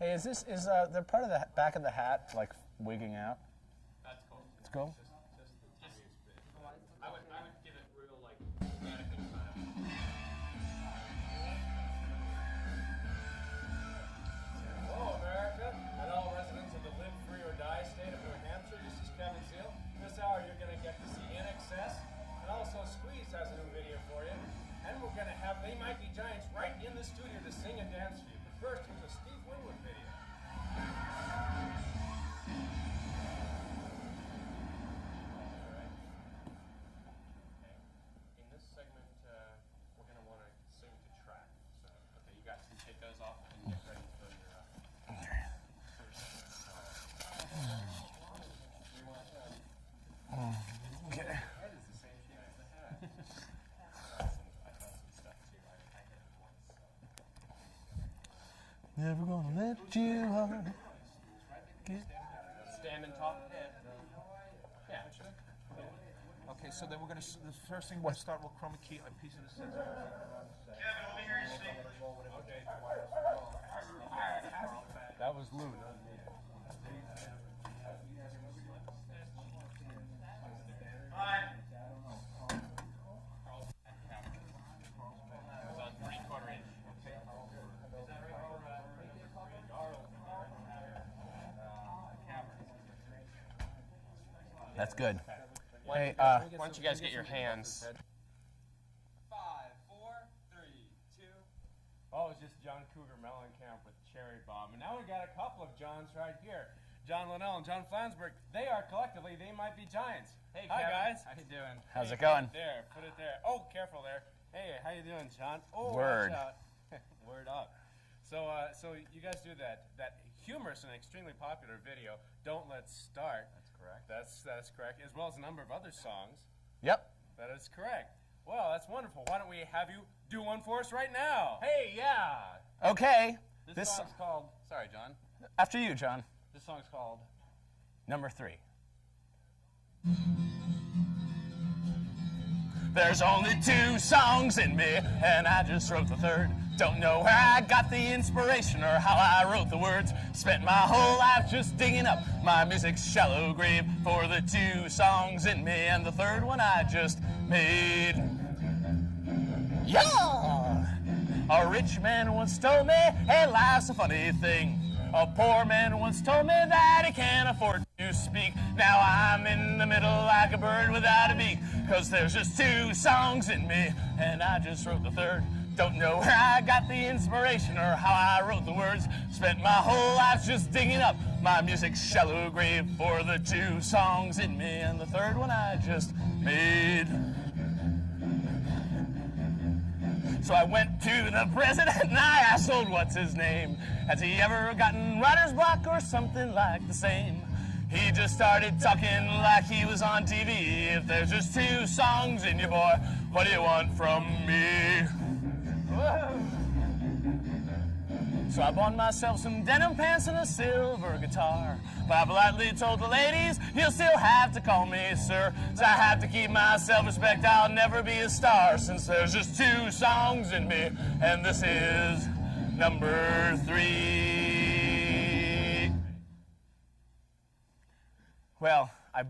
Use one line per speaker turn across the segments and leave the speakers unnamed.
Hey, is the part of the back of the hat like wigging out?
That's cool.
It's cool.
I would give it real like mannequin kind of. Hello, America, and all residents of the Live Free or Die state of New Hampshire. This is Kevin Seal. This hour you're going to get to see In Excess, and also Squeeze has a new video for you. And we're going to have They Might Be Giants right in the studio to sing and dance for you. But first, here's a Steve Winwood video. In this segment, we're going to want to sing to track. So, okay, you guys can take those off and get ready for your first song.
Okay.
The head is the same shape as the hat. I found some stuff too. I hit it once.
Never gonna let you out.
Stand and talk. Yeah.
Okay, so then we're going to, the first thing we'll start with chroma key, a piece of the scissors.
Kevin, let me hear you sing.
Okay.
That was Lou.
Hi.
It's on 3/4 inch.
That's good. Hey,
Why don't you guys get your hands?
5, 4, 3, 2.
Oh, it's just John Cougar Mellencamp with Cherry Bomb. And now we got a couple of Johns right here. John Linnell and John Flansburgh. They are collectively, They Might Be Giants. Hey, hi, guys. How you doing?
how's it going?
There, put it there. Oh, careful there. Hey, how you doing, John? Oh,
Word.
watch out. Word up. So you guys do that humorous and extremely popular video, Don't Let's Start. That's correct. That's correct, as well as a number of other songs.
Yep.
That is correct. Well, that's wonderful. Why don't we have you do one for us right now? Hey, yeah.
Okay.
This song's called. Sorry, John.
After you, John.
This song's called.
Number 3. There's only 2 songs in me, and I just wrote the third. Don't know where I got the inspiration or how I wrote the words. Spent my whole life just digging up my music's shallow grave for the 2 songs in me, and the third one I just made. Yeah! A rich man once told me, hey, life's a funny thing. A poor man once told me that he can't afford to speak. Now I'm in the middle like a bird without a beak, 'cause there's just 2 songs in me, and I just wrote the third. Don't know where I got the inspiration or how I wrote the words. Spent my whole life just digging up my music's shallow grave for the 2 songs in me, and the third one I just made. So I went to the president and I asked old what's his name. Has he ever gotten writer's block or something like the same? He just started talking like he was on TV. If there's just 2 songs in you, boy, what do you want from me? So I bought myself some denim pants and a silver guitar. But I politely told the ladies, you'll still have to call me sir. So I have to keep my self-respect, I'll never be a star. Since there's just 2 songs in me, and this is number 3. Well, I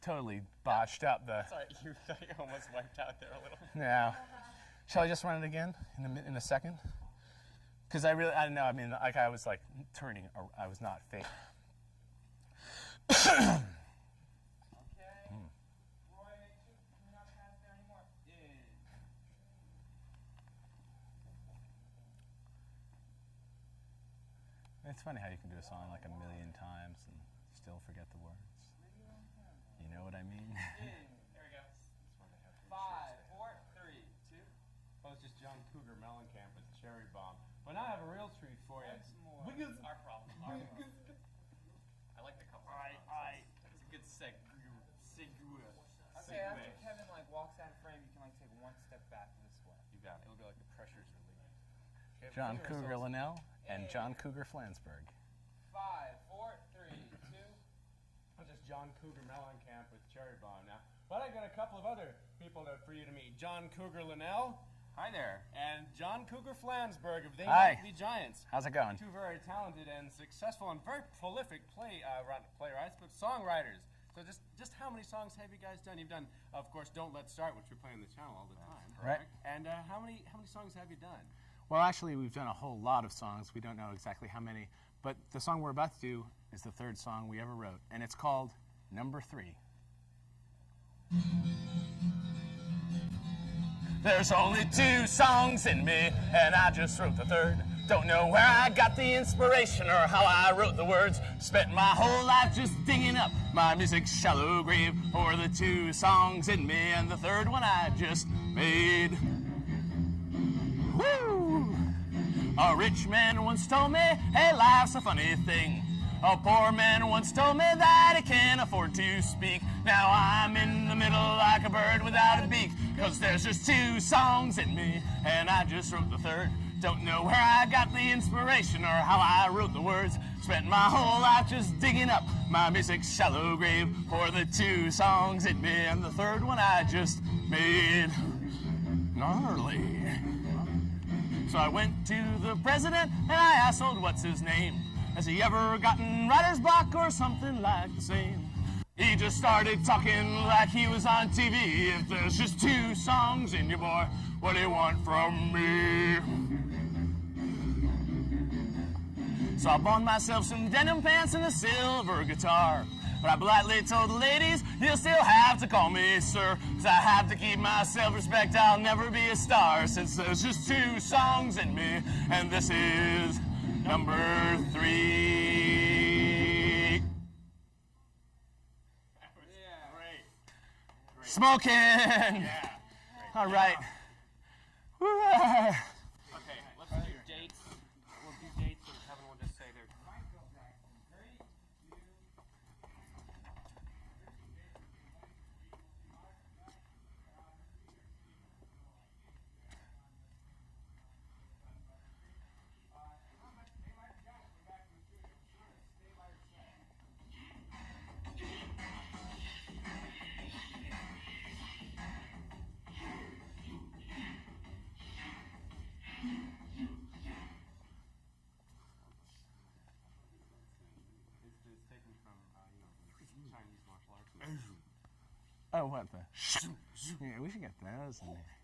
totally botched up the...
Sorry, you almost wiped out there a little.
Yeah. Shall I just run it again in a second? Because I don't know, I mean, like I was like turning, or I was not fake.
Okay. Roy, can we not pass there anymore?
It's funny how you can do a song like a million times and still forget the words. You know what I mean?
There we go. 5, 4, 3, 2.
Well, it's just John Cougar Mellencamp with Cherry Bomb. But now I have a real treat for you.
It's our problem. I like the couple. It's a good segue. Okay, after Kevin walks out of frame, you can take 1 step back this way.
You got it. It'll be like the pressure's relieved. Okay,
John Cougar Linnell and John Cougar Flansburgh.
5, 4, 3, 2.
That's just John Cougar Mellencamp with Cherry Bomb now. But I got a couple of other people for you to meet. John Cougar Linnell. Hi there. And and John Cougar Flansburgh of They
Hi.
Might Be Giants.
How's it going?
Two very talented and successful and very prolific playwrights, but songwriters. So just how many songs have you guys done? You've done, of course, Don't Let's Start, which we play on the channel all the time.
Right.
And how many songs have you done?
Well, actually, we've done a whole lot of songs. We don't know exactly how many, but the song we're about to do is the third song we ever wrote, and it's called Number 3. There's only 2 songs in me, and I just wrote the third. Don't know where I got the inspiration or how I wrote the words. Spent my whole life just digging up my music's shallow grave for the 2 songs in me, and the third one I just made. Woo! A rich man once told me, hey, life's a funny thing. A poor man once told me that he can't afford to speak. Now I'm in the middle like a bird without a beak, 'cause there's just 2 songs in me, and I just wrote the third. Don't know where I got the inspiration or how I wrote the words. Spent my whole life just digging up my music's shallow grave for the 2 songs in me, and the third one I just made. Gnarly. So I went to the president and I asked, what's his name? Has he ever gotten writer's block or something like the same? He just started talking like he was on TV. If there's just 2 songs in you, boy, what do you want from me? So I bought myself some denim pants and a silver guitar. But I politely told the ladies, you'll still have to call me sir, 'cause I have to keep my self-respect, I'll never be a star. Since there's just 2 songs in me, and this is number 3.
Great.
Smoking!
Yeah.
All right.
Okay, let's do dates. We'll do dates, and Kevin will just say their. It's taken from Chinese martial arts.
Oh, what the? Yeah, we should get those in there.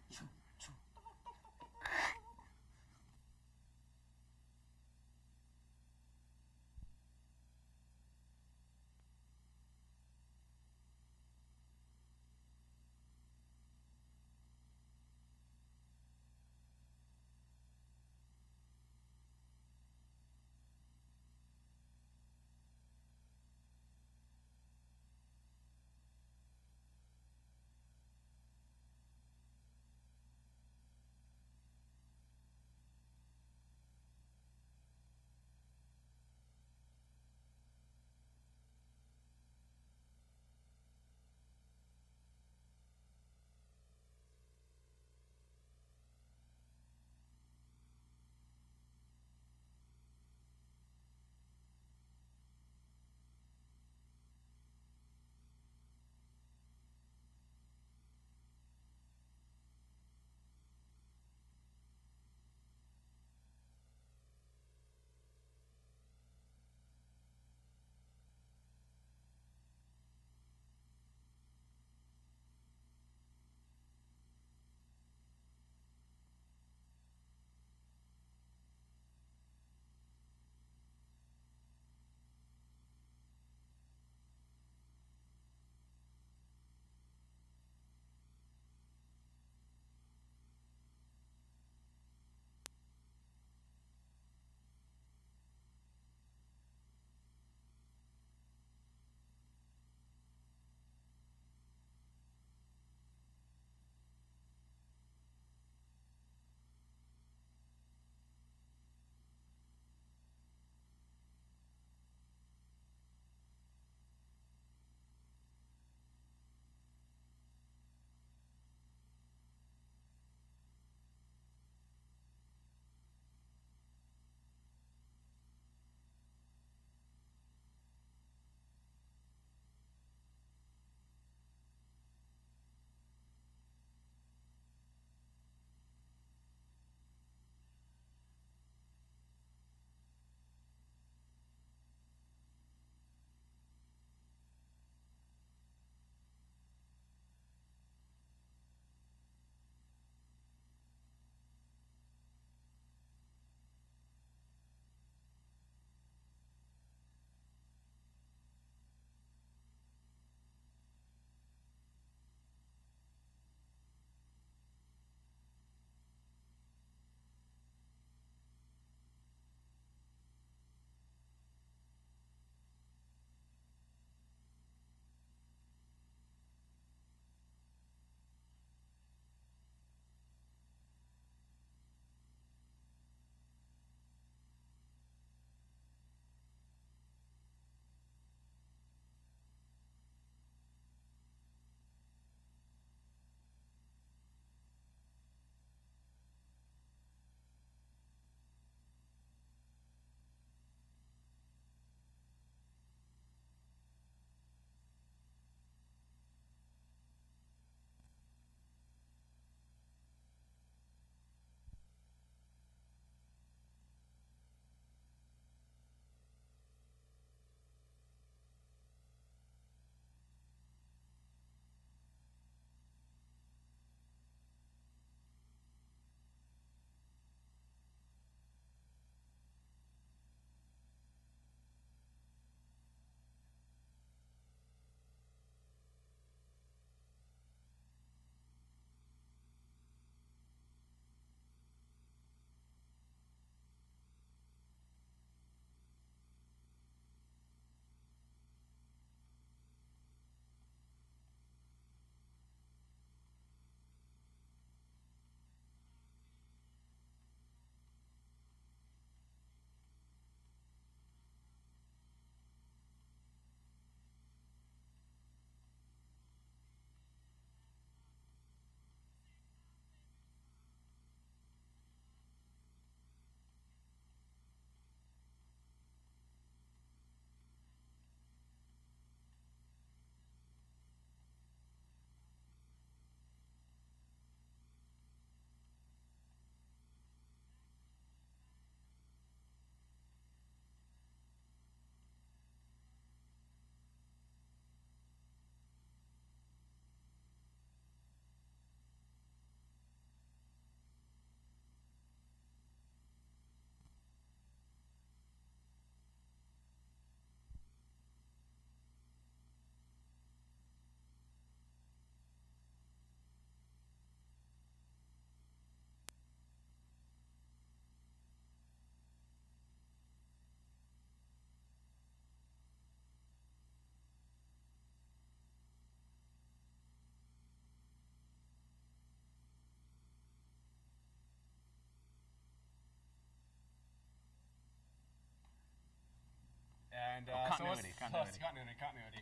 And
continuity.
Continuity.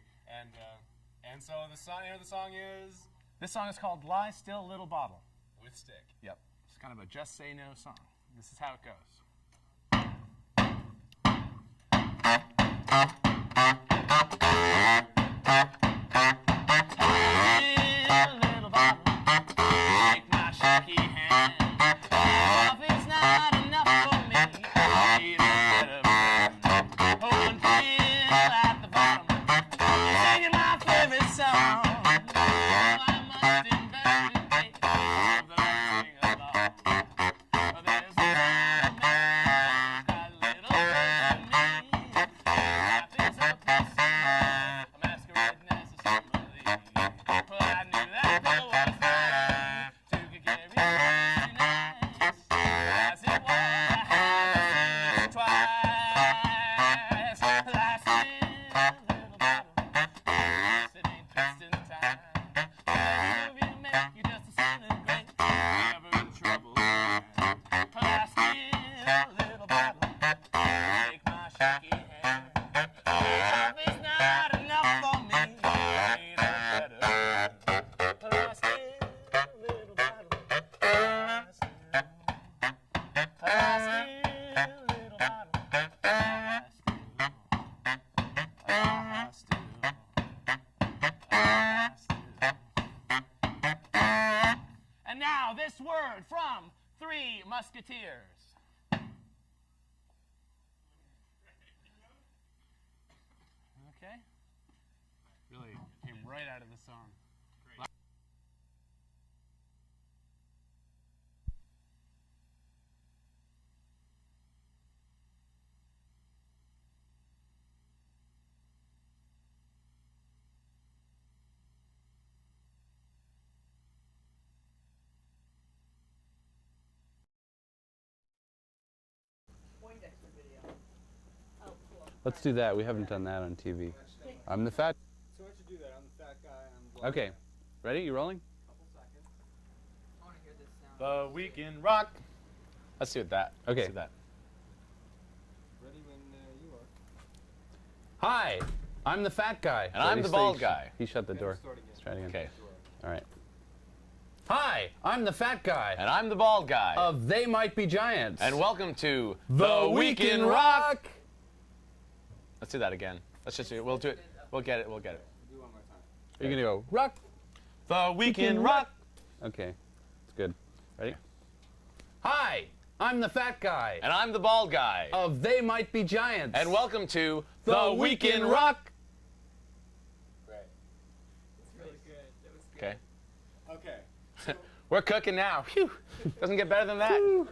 And so the song is
This song is called Lie Still Little Bottle.
with Stick.
Yep. It's kind of a just say no song. This is how it goes. Little bottle, take my shaky hand. Love is not enough for me. I need a better man. Hold until at the bottom, singing my favorite song. Oh, I must investigate the last thing along. Oh, there's a man got a little close to me. Life is a pussy, a masquerading as a somebody. Well, I knew that there was nothing to get carried too nice. As it was, I had to sing this twice. Last little bottle, it ain't twisting time. Love you make you just disintegrate. Never in trouble. Last little bottle, take my shaky hand. Love is not enough for me. Need a better. Last little bottle, last little bottle, And now this word from Three Musketeers. Okay. Really came right out of the song.
Let's do that. We haven't done that on TV. I'm the fat.
So why don't you do that? I'm the fat guy. I'm the blonde
Okay.
guy.
Ready? You rolling?
Couple seconds.
I want to hear this sound.
The Weekend Rock. Let's do that.
Okay.
Let's do that.
Ready when you are.
Hi, I'm the fat guy.
And I'm
Ready,
the bald
steak?
guy.
He shut the door.
Start again.
Let's try it again.
Okay.
All right. Hi, I'm the fat guy
And I'm the bald guy.
of They Might Be Giants.
And welcome to
The Weekend Rock.
Let's do that again. Let's just do it. We'll do it. We'll get it. We'll get it.
Do one more time.
You're gonna go rock.
The Weekend Rock.
Okay, it's good. Ready? Hi, I'm the fat guy
And I'm the bald guy.
of They Might Be Giants.
And welcome to
The Weekend Rock.
Great.
Really good. That was good.
Okay.
Okay.
We're cooking now. Phew. Doesn't get better than that.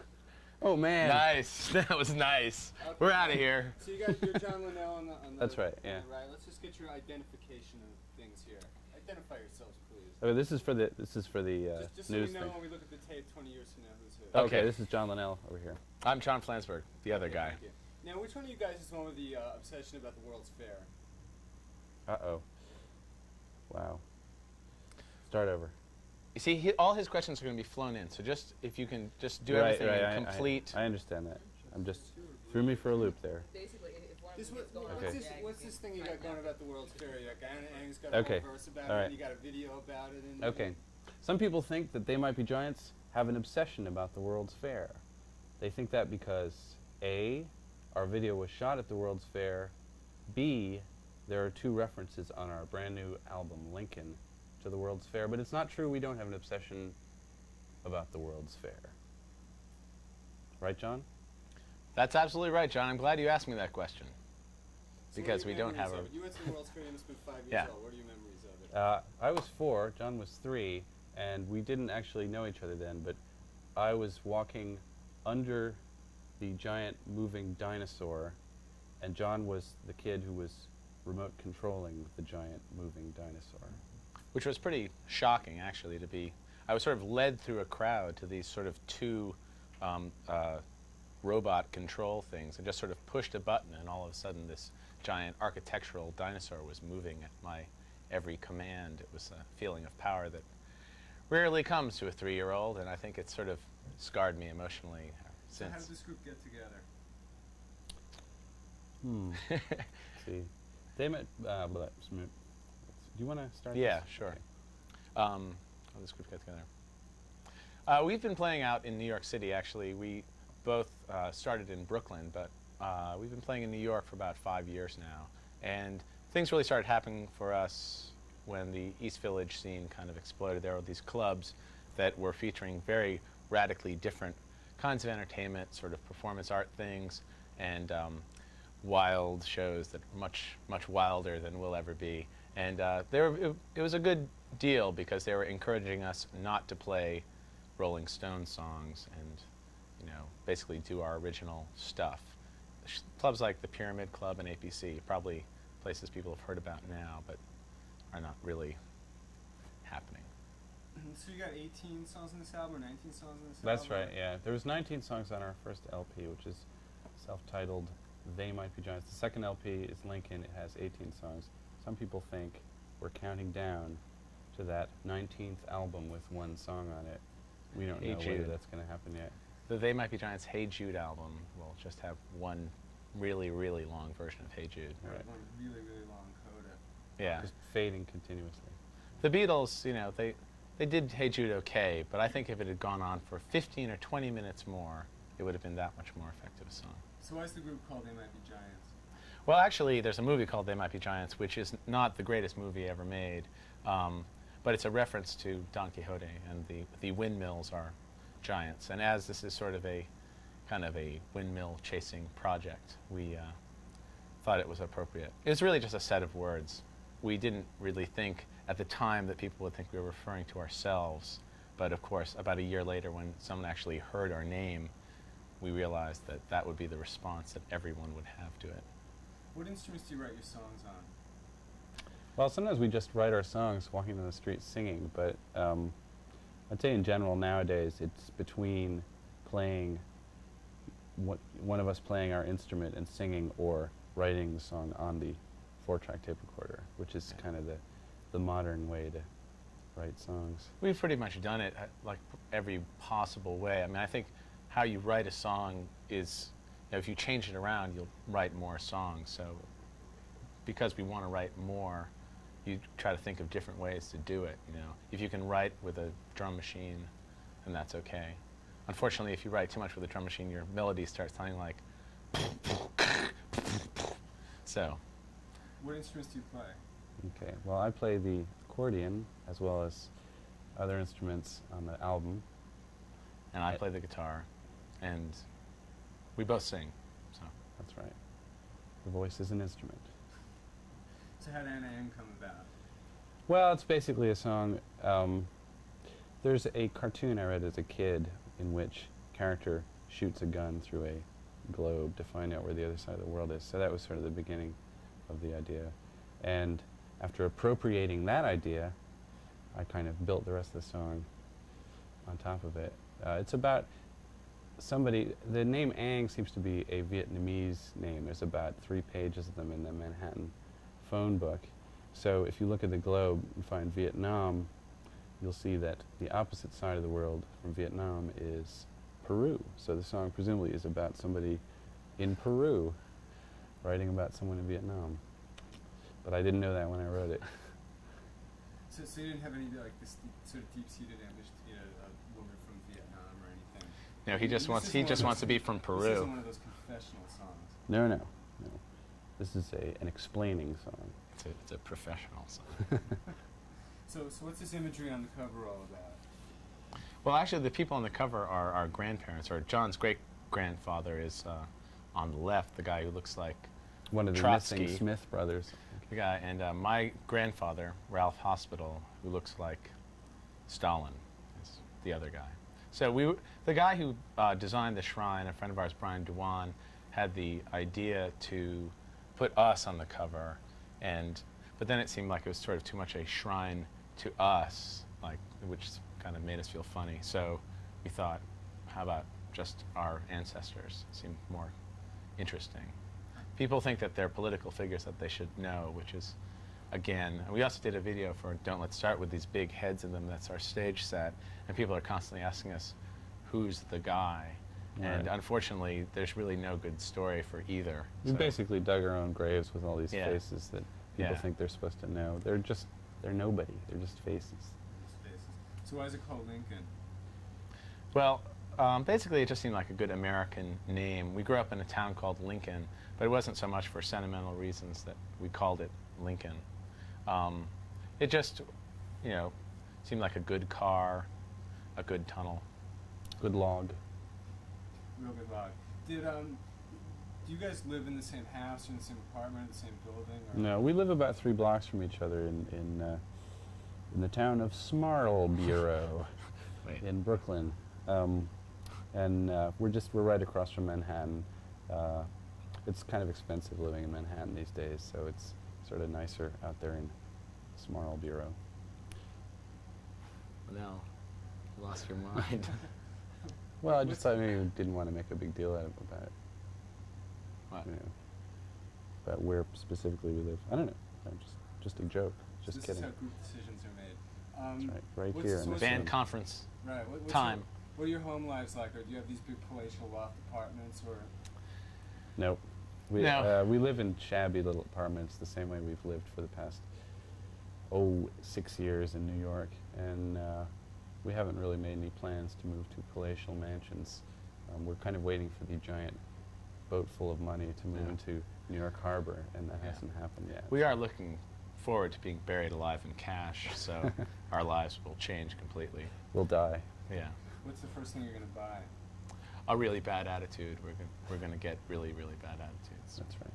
Oh man.
Nice. That was nice. We're out of here.
So you guys, you're John Linnell on the
That's right, yeah.
on the right. Let's just get your identification of things here. Identify yourselves, please.
Oh, this is for the
Just so
news
we know
thing.
when we look at the tape 20 years from now who's who.
Okay,
Okay.
this is John Linnell over here.
I'm John Flansburgh, the other guy.
Thank you. Now, which one of you guys is the one with the obsession about the World's Fair?
Uh-oh. Wow. Start over.
You see, all his questions are going to be flown in. So just if you can just do
Right,
everything
right,
in complete.
I understand that. I'm just threw me for a loop there.
Basically, if one of
This
them gets
what,
going
what's,
on,
this,
yeah,
what's this thing you got going about the World's Fair? You got Anna Ang's got
Okay.
a whole verse about
All
it,
right.
and you got a video about it. And
Okay. Some people think that They Might Be Giants have an obsession about the World's Fair. They think that because A, our video was shot at the World's Fair, B, there are 2 references on our brand new album, Lincoln, to the World's Fair. But it's not true we don't have an obsession about the World's Fair. Right, John?
That's absolutely right, John. I'm glad you asked me that question.
So
Because
what are
we
your
don't have
memories
a.
of it? You went to the World's Fair, you must have been 5 years
Yeah.
old. What are your memories of it?
I was 4, John was 3, and we didn't actually know each other then, but I was walking under the giant moving dinosaur, and John was the kid who was remote controlling the giant moving dinosaur.
Which was pretty shocking, actually, to be. I was sort of led through a crowd to these sort of 2 robot control things and just sort of pushed a button, and all of a sudden this giant architectural dinosaur was moving at my every command. It was a feeling of power that rarely comes to a 3-year-old, and I think it sort of scarred me emotionally
So how
since.
did this group get together?
see. They met. Do you want to start?
Yeah,
this?
sure.
Okay.
How this group get together? We've been playing out in New York City, actually. We both started in Brooklyn, but we've been playing in New York for about 5 years now. And things really started happening for us when the East Village scene kind of exploded. There were these clubs that were featuring very radically different kinds of entertainment, sort of performance art things, and wild shows that are much wilder than we'll ever be. And it was a good deal because they were encouraging us not to play Rolling Stones songs and, you know, basically do our original stuff. Clubs like the Pyramid Club and APC, probably places people have heard about now, but are not really happening.
So you got 18 songs on this album or 19 songs on this album?
That's right. Yeah, there was 19 songs on our first LP, which is self-titled "They Might Be Giants." The second LP is Lincoln. It has 18 songs. Some people think we're counting down to that 19th album with one song on it. We don't
Hey
know
Jude.
whether that's going to happen yet.
The They Might Be Giants' Hey Jude album will just have one really, really long version of Hey Jude.
Right.
One really, really long coda.
Yeah.
Just fading continuously.
The Beatles, you know, they did Hey Jude okay, but I think if it had gone on for 15 or 20 minutes more, it would have been that much more effective a song.
So why is the group called They Might Be Giants?
Well, actually, there's a movie called They Might Be Giants, which is not the greatest movie ever made, but it's a reference to Don Quixote, and the windmills are giants. And as this is sort of a kind of a windmill chasing project, we thought it was appropriate. It was really just a set of words. We didn't really think at the time that people would think we were referring to ourselves, but of course, about a year later, when someone actually heard our name, we realized that that would be the response that everyone would have to it.
What instruments do you write your songs on?
Well, sometimes we just write our songs walking down the street singing, but I'd say in general nowadays it's between playing, one of us playing our instrument and singing, or writing the song on the 4-track tape recorder, which is kind of the modern way to write songs.
We've pretty much done it like every possible way. I mean, I think how you write a song is, you know, if you change it around, you'll write more songs. So because we want to write more, you try to think of different ways to do it. You know, if you can write with a drum machine, then that's okay. Unfortunately, if you write too much with a drum machine, your melody starts sounding like so.
What instruments do you play?
Okay, well, I play the accordion as well as other instruments on the album.
And I play the guitar, and we both sing. So
That's right. The voice is an instrument.
So how did Anna M come about?
Well, it's basically a song. There's a cartoon I read as a kid in which a character shoots a gun through a globe to find out where the other side of the world is. So that was sort of the beginning of the idea. And after appropriating that idea, I kind of built the rest of the song on top of it. It's about somebody, the name Ang seems to be a Vietnamese name. There's about 3 pages of them in the Manhattan phone book. So if you look at the globe and find Vietnam, you'll see that the opposite side of the world from Vietnam is Peru. So the song presumably is about somebody in Peru writing about someone in Vietnam. But I didn't know that when I wrote it.
So you didn't have any like this sort of deep-seated ambition to be a woman from Vietnam or anything?
you know, he just wants to be from
This
Peru.
isn't one of those confessional songs.
No. This is an explaining song.
It's a professional song.
So what's this imagery on the cover all about?
Well, actually, the people on the cover are our grandparents, or John's great-grandfather is on the left, the guy who looks like
One of the
Trotsky.
missing Smith brothers.
the guy, and my grandfather, Ralph Hospital, who looks like Stalin, is the other guy. So the guy who designed the shrine, a friend of ours, Brian Dewan, had the idea to put us on the cover, but then it seemed like it was sort of too much a shrine to us, which kind of made us feel funny. So we thought, how about just our ancestors? Seemed more interesting. People think that they're political figures that they should know, which is, again, we also did a video for Don't Let's Start with these big heads in them. That's our stage set. And people are constantly asking us, who's the guy? And
Right.
unfortunately, there's really no good story for either.
We
So-
basically dug our own graves with all these
Yeah.
faces that people
Yeah.
think they're supposed to know. They're nobody. They're just faces.
Spaces. So why is it called Lincoln?
Well, basically, it just seemed like a good American name. We grew up in a town called Lincoln, but it wasn't so much for sentimental reasons that we called it Lincoln. It just, seemed like a good car, a good tunnel.
Good log.
Real good log. Do you guys live in the same house or in the same apartment, the same building? Or?
No, we live about 3 blocks from each other in the town of Smarlborough
Wait.
in Brooklyn, and we're right across from Manhattan. It's kind of expensive living in Manhattan these days, so it's sort of nicer out there in Smarlborough.
No, you lost your mind.
Well, I just thought maybe we didn't want to make a big deal out of about it.
What?
About where specifically we live. I don't know. Just a joke. Just
this
kidding.
is how group decisions are made.
That's right. Right
what's-
here
so
in
what's
this
Band
room.
conference.
Right. What's
Time.
What are your home lives like? Or do you have these big palatial loft apartments? Or
Nope.
No.
We live in shabby little apartments the same way we've lived for the past 6 years in New York, and we haven't really made any plans to move to palatial mansions. We're kind of waiting for the giant boat full of money to move
Yeah.
into New York Harbor, and that
Yeah.
hasn't happened yet.
We are looking forward to being buried alive in cash, so our lives will change completely.
We'll die.
Yeah.
what's the first thing you're going to buy?
A really bad attitude. We're gonna get really, really bad attitudes.
That's right.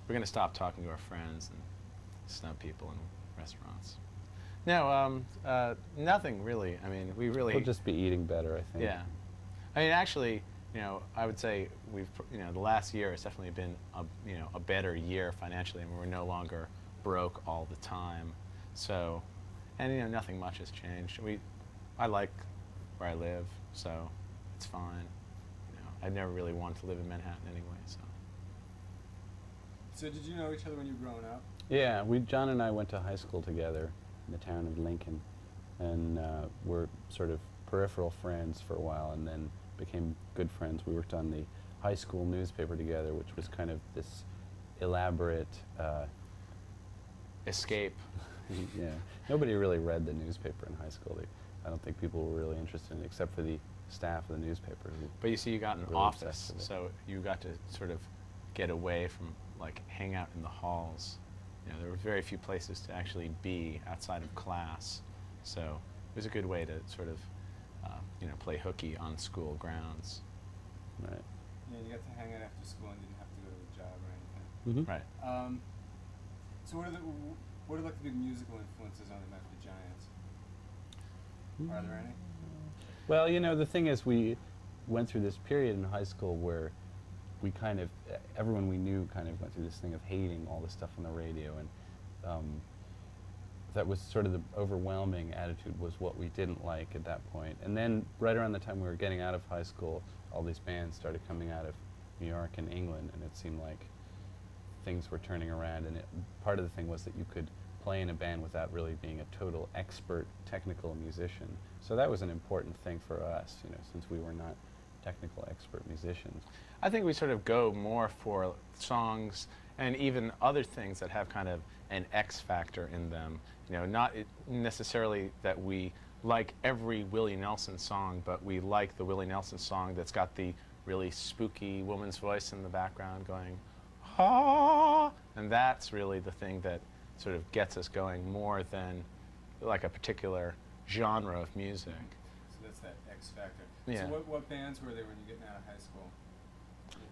We're gonna stop talking to our friends and snub people in restaurants. No, nothing really. I mean, we really.
We'll just be eating better, I think.
Yeah. I mean, actually, I would say the last year has definitely been a better year financially. I mean, we're no longer broke all the time. So, and nothing much has changed. I like where I live, so it's fine. I've never really wanted to live in Manhattan anyway, so.
So did you know each other when you were growing up?
Yeah, John and I went to high school together in the town of Lincoln, and were sort of peripheral friends for a while, and then became good friends. We worked on the high school newspaper together, which was kind of this elaborate.
Escape.
Yeah, nobody really read the newspaper in high school. I don't think people were really interested in it, except for the staff of the newspaper.
But you see, you got an
Really
office,
obsessed with it.
so you got to sort of get away from, hang out in the halls. There were very few places to actually be outside of class, so it was a good way to sort of, play hooky on school grounds.
Right.
Yeah, you got to hang out after school and didn't have to go to a job or anything.
Mm-hmm.
Right.
So what are like the big musical influences on the Memphis Giants? Are there any?
Well, the thing is, we went through this period in high school where we kind of, everyone we knew kind of went through this thing of hating all the stuff on the radio, and that was sort of the overwhelming attitude, was what we didn't like at that point. And then right around the time we were getting out of high school, all these bands started coming out of New York and England, and it seemed like things were turning around, and part of the thing was that you could play in a band without really being a total expert technical musician. So that was an important thing for us, since we were not technical expert musicians.
I think we sort of go more for songs and even other things that have kind of an X factor in them. Not necessarily that we like every Willie Nelson song, but we like the Willie Nelson song that's got the really spooky woman's voice in the background going, ah, and that's really the thing that sort of gets us going more than like a particular genre of music.
So that's that X factor.
Yeah.
So what bands were there when you were getting out of high school?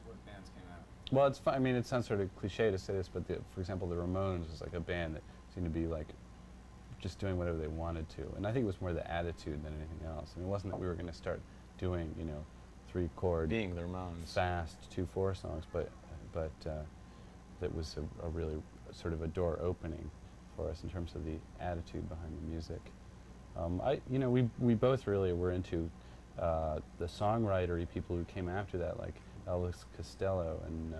What bands came out?
Well, it's fun. I mean, it sounds sort of cliche to say this, but for example, the Ramones was like a band that seemed to be like just doing whatever they wanted to, and I think it was more the attitude than anything else. I mean, it wasn't that we were going to start doing 3-chord,
Being the Ramones.
fast 2/4 songs, but that was a really sort of a door opening for us in terms of the attitude behind the music. We both really were into the songwritery people who came after that, like Elvis Costello and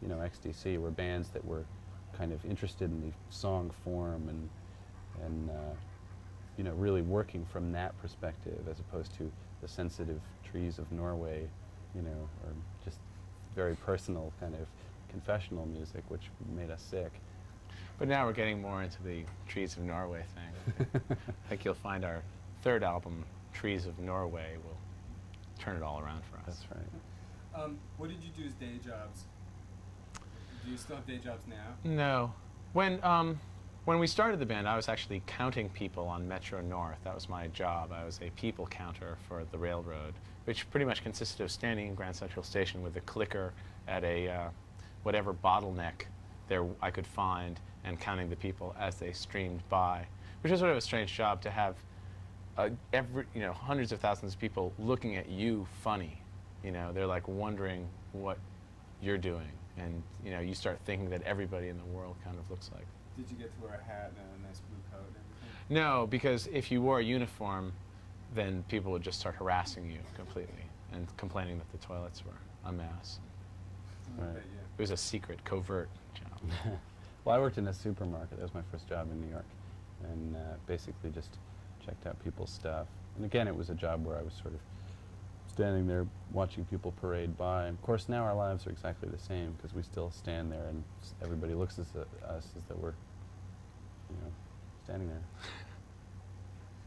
XTC, were bands that were kind of interested in the song form and really working from that perspective, as opposed to the sensitive trees of Norway you know, or just very personal kind of confessional music, which made us sick.
But now we're getting more into the Trees of Norway thing. I think you'll find our third album, Trees of Norway, will turn it all around for us.
That's right.
What did you do as day jobs? Do you still have day jobs now?
No. When we started the band, I was actually counting people on Metro North. That was my job. I was a people counter for the railroad, which pretty much consisted of standing in Grand Central Station with a clicker at a whatever bottleneck there I could find and counting the people as they streamed by, which was sort of a strange job to have hundreds of thousands of people looking at you funny. You know, they're like wondering what you're doing, and you know, you start thinking that everybody in the world kind of looks like.
Did you get to wear a hat and a nice blue coat and everything?
No, because if you wore a uniform, then people would just start harassing you completely and complaining that the toilets were a mess.
I
Right.
bet you.
It was a secret, covert job.
Well, I worked in a supermarket. That was my first job in New York, and basically just checked out people's stuff. And again, it was a job where I was sort of standing there watching people parade by. And of course, now our lives are exactly the same because we still stand there, and everybody looks at us as though we're, you know, standing there.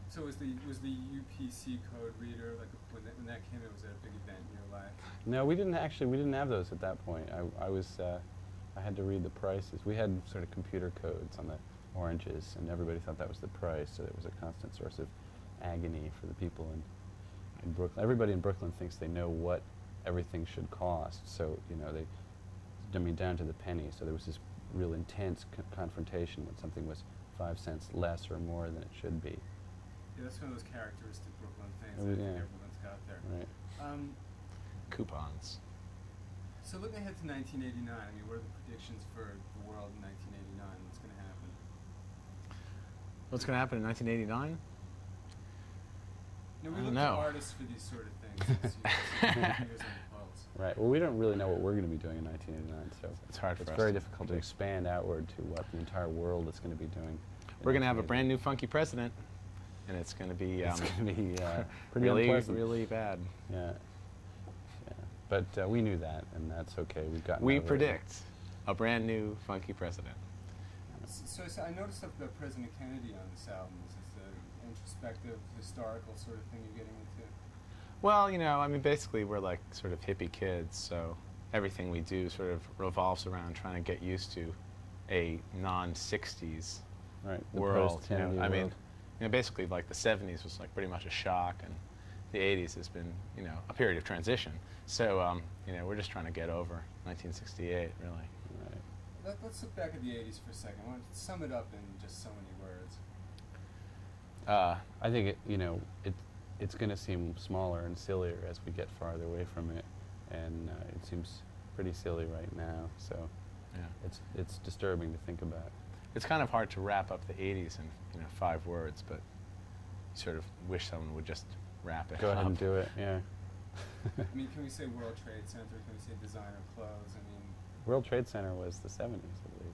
So was the UPC code reader, like when that came in, was that a big event in your life?
No, we didn't have those at that point. I had to read the prices. We had sort of computer codes on the oranges, and everybody thought that was the price, so it was a constant source of agony for the people in Brooklyn. Everybody in Brooklyn thinks they know what everything should cost, so, you know, down to the penny, so there was this real intense confrontation when something was 5 cents less or more than it should be.
Yeah, that's one of those characteristic Brooklyn things
Oh,
that I
yeah.
think everyone's got there.
Right.
Coupons.
So looking ahead to 1989, I mean, what are the predictions for the world in 1989? What's going to happen?
What's going to happen in 1989?
No, we
I don't
look
know.
to artists for these sort of things. Fingers on the pulse.
Right. Well, we don't really know what we're going to be doing in 1989, so
It's hard for us
very
to
difficult to
predict.
expand outward to what the entire world is going to be doing.
We're going to have a brand new funky president, and it's going to be
It's going to be pretty
really,
unpleasant.
really bad.
Yeah. Yeah. But we knew that, and that's okay. We've gotten.
We
over it.
predict a brand new funky president.
So I noticed that the President Kennedy on this album. Is this the introspective, historical sort of thing you're getting into?
Well, you know, I mean, basically we're like sort of hippie kids, so everything we do sort of revolves around trying to get used to a non-60s
Right. The
world.
post-Kennedy
I mean,
world.
you know, basically like the 70s was like pretty much a shock, and the 80s has been, you know, a period of transition. So, you know, we're just trying to get over 1968, really.
Right.
Let's look back at the 80s for a second. I want to sum it up in just so many words.
I think it's going to seem smaller and sillier as we get farther away from it, and it seems pretty silly right now. So
Yeah.
it's disturbing to think about.
It's kind of hard to wrap up the 80s in, you know, 5 words, but you sort of wish someone would just wrap it
Go ahead
up.
and do it. Yeah.
I mean, can we say World Trade Center? Can we say designer clothes? I mean,
World Trade Center was the 70s, I believe,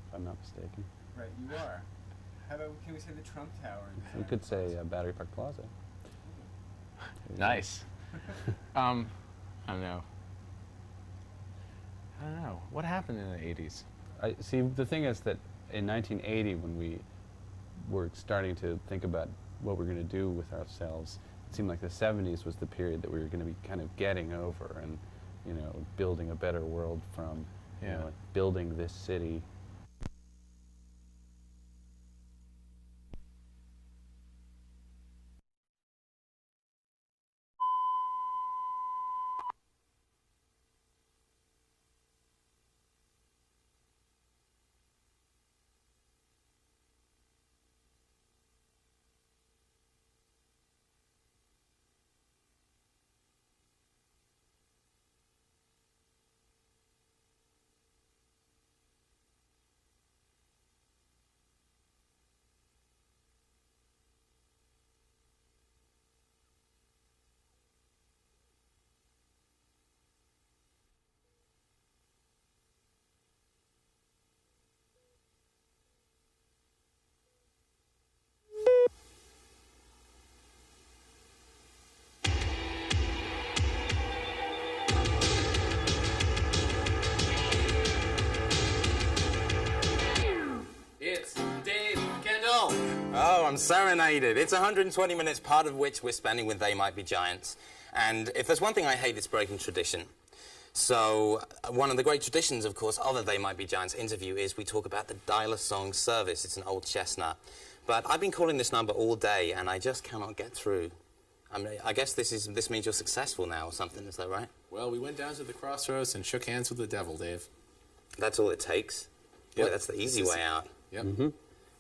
if I'm not mistaken.
right, you are. How about, can we say the Trump Tower? in
We
designer
could say
clothes?
Battery Park Plaza.
Nice. I don't know. What happened in the 80s?
I see. The thing is that in 1980, when we were starting to think about what we're going to do with ourselves, it seemed like the 70s was the period that we were going to be kind of getting over and, you know, building a better world from, you
Yeah.
know, building this city.
I'm serenaded. It's 120 minutes, part of which we're spending with They Might Be Giants. And if there's one thing I hate, it's breaking tradition. So one of the great traditions, of course, of the They Might Be Giants interview is we talk about the dial-a-song service. It's an old chestnut. But I've been calling this number all day, and I just cannot get through. I mean, I guess this means you're successful now or something, is that right?
Well, we went down to the crossroads and shook hands with the devil, Dave.
That's all it takes?
Yep.
Boy, that's the easy way out.
Yep.
Mm-hmm.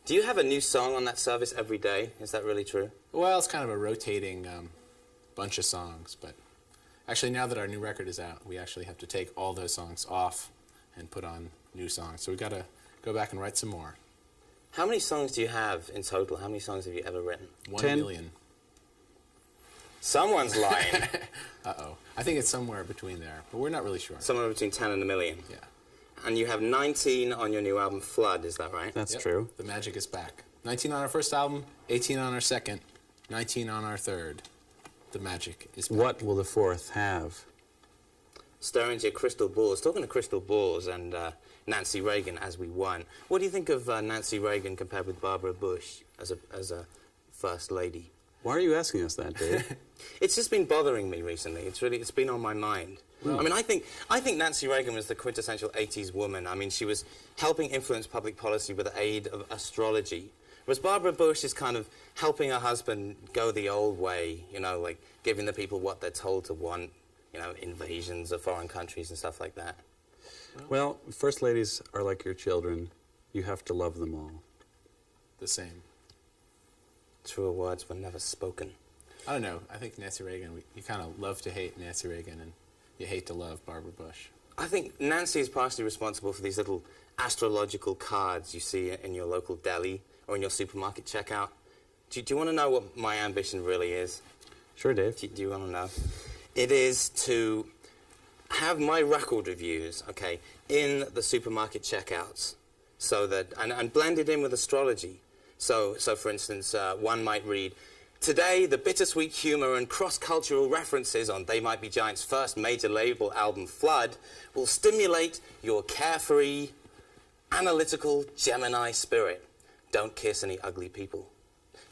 Do you have a new song on that service every day? Is that really true?
Well, it's kind of a rotating bunch of songs, but actually now that our new record is out, we actually have to take all those songs off and put on new songs. So we've got to go back and write some more.
How many songs do you have in total? How many songs have you ever written?
1
10.
million.
Someone's lying.
Uh-oh. I think it's somewhere between there, but we're not really sure.
Somewhere between 10 and a million.
Yeah.
And you have 19 on your new album, Flood, is that right?
That's
Yep.
true.
The magic is back. 19 on our first album, 18 on our second, 19 on our third. The magic is back.
What will the fourth have?
Staring into your crystal balls. Talking to crystal balls and Nancy Reagan as we won. What do you think of Nancy Reagan compared with Barbara Bush as a first lady?
Why are you asking us that, Dave?
It's just been bothering me recently. It's been on my mind. I mean, I think Nancy Reagan was the quintessential 80s woman. I mean, she was helping influence public policy with the aid of astrology. Whereas Barbara Bush is kind of helping her husband go the old way, you know, like giving the people what they're told to want, you know, invasions of foreign countries and stuff like that.
Well, first ladies are like your children. You have to love them all.
The same.
Truer words were never spoken.
I don't know. I think Nancy Reagan, you kind of love to hate Nancy Reagan and you hate to love Barbara Bush.
I think Nancy is partially responsible for these little astrological cards you see in your local deli or in your supermarket checkout. Do you want to know what my ambition really is?
Sure, Dave.
Do you want to know? It is to have my record reviews, okay, in the supermarket checkouts, so that and blend it in with astrology. So for instance, one might read, "Today, the bittersweet humor and cross-cultural references on They Might Be Giants' first major label album, Flood, will stimulate your carefree, analytical Gemini spirit. Don't kiss any ugly people."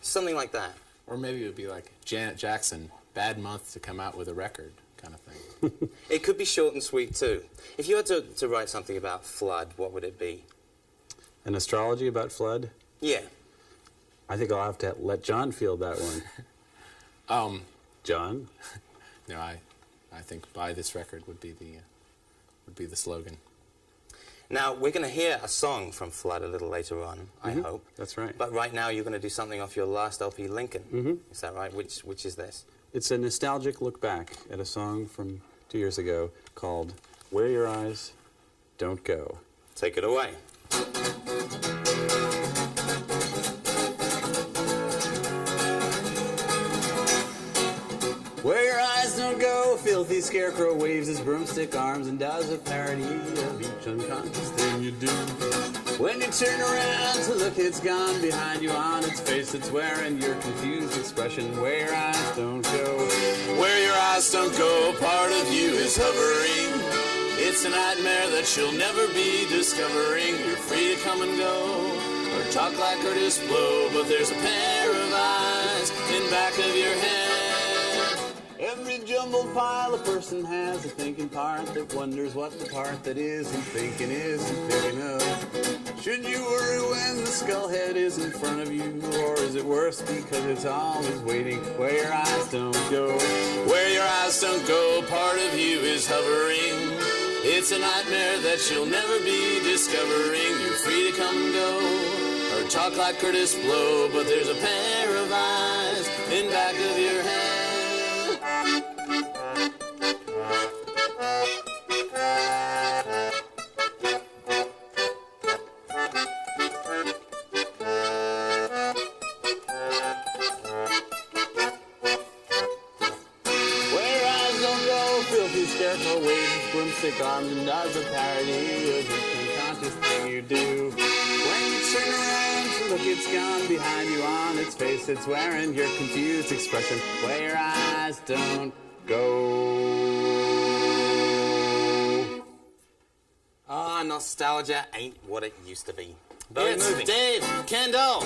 Something like that.
Or maybe it would be like Janet Jackson, bad month to come out with a record kind of thing.
It could be short and sweet, too. If you had to write something about Flood, what would it be?
An astrology about flood?
Yeah.
I think I'll have to let John field that one. John?
No, I think "Buy This Record" would be the slogan.
Now, we're going to hear a song from Flood a little later on, I hope.
That's right.
But right now, you're going to do something off your last LP, Lincoln. Is that right? Which is this?
It's a nostalgic look back at a song from 2 years ago called Where Your Eyes Don't Go.
Take it away.
Where your eyes don't go, filthy scarecrow waves his broomstick arms and does a parody of each unconscious thing you do. When you turn around to look, it's gone behind you. On its face it's wearing your confused expression. Where your eyes don't go.
Where your eyes don't go, part of you is hovering. It's a nightmare that you'll never be discovering. You're free to come and go, or talk like Curtis Blow, but there's a pair of eyes in back of your head.
Every jumbled pile a person has a thinking part that wonders what the part that isn't thinking of. Should you worry when the skull head is in front of you, or is it worse because it's always waiting where your eyes don't go?
Where your eyes don't go, part of you is hovering. It's a nightmare that you'll never be discovering. You're free to come and go, or talk like Curtis Blow, but there's a pair of eyes in back of your head.
Scarecrow waves his broomstick arms and does a parody of each unconscious thing you do. When you turn around to look, it's gone behind you. On its face it's wearing your confused expression. Where your eyes don't go.
Ah, nostalgia ain't what it used to be. Very
It's
moving.
Dave Kendall.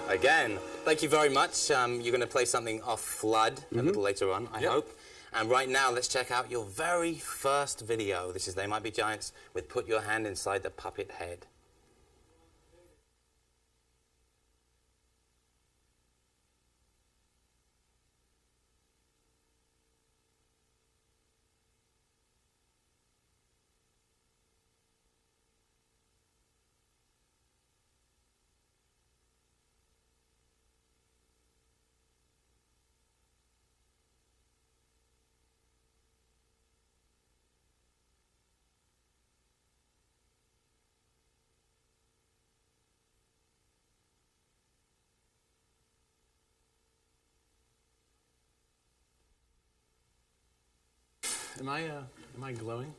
Again, thank you very much. You're going to play something off Flood a little later on, I hope. And right now, let's check out your very first video. This is They Might Be Giants with Put Your Hand Inside the Puppet Head.
Am I glowing?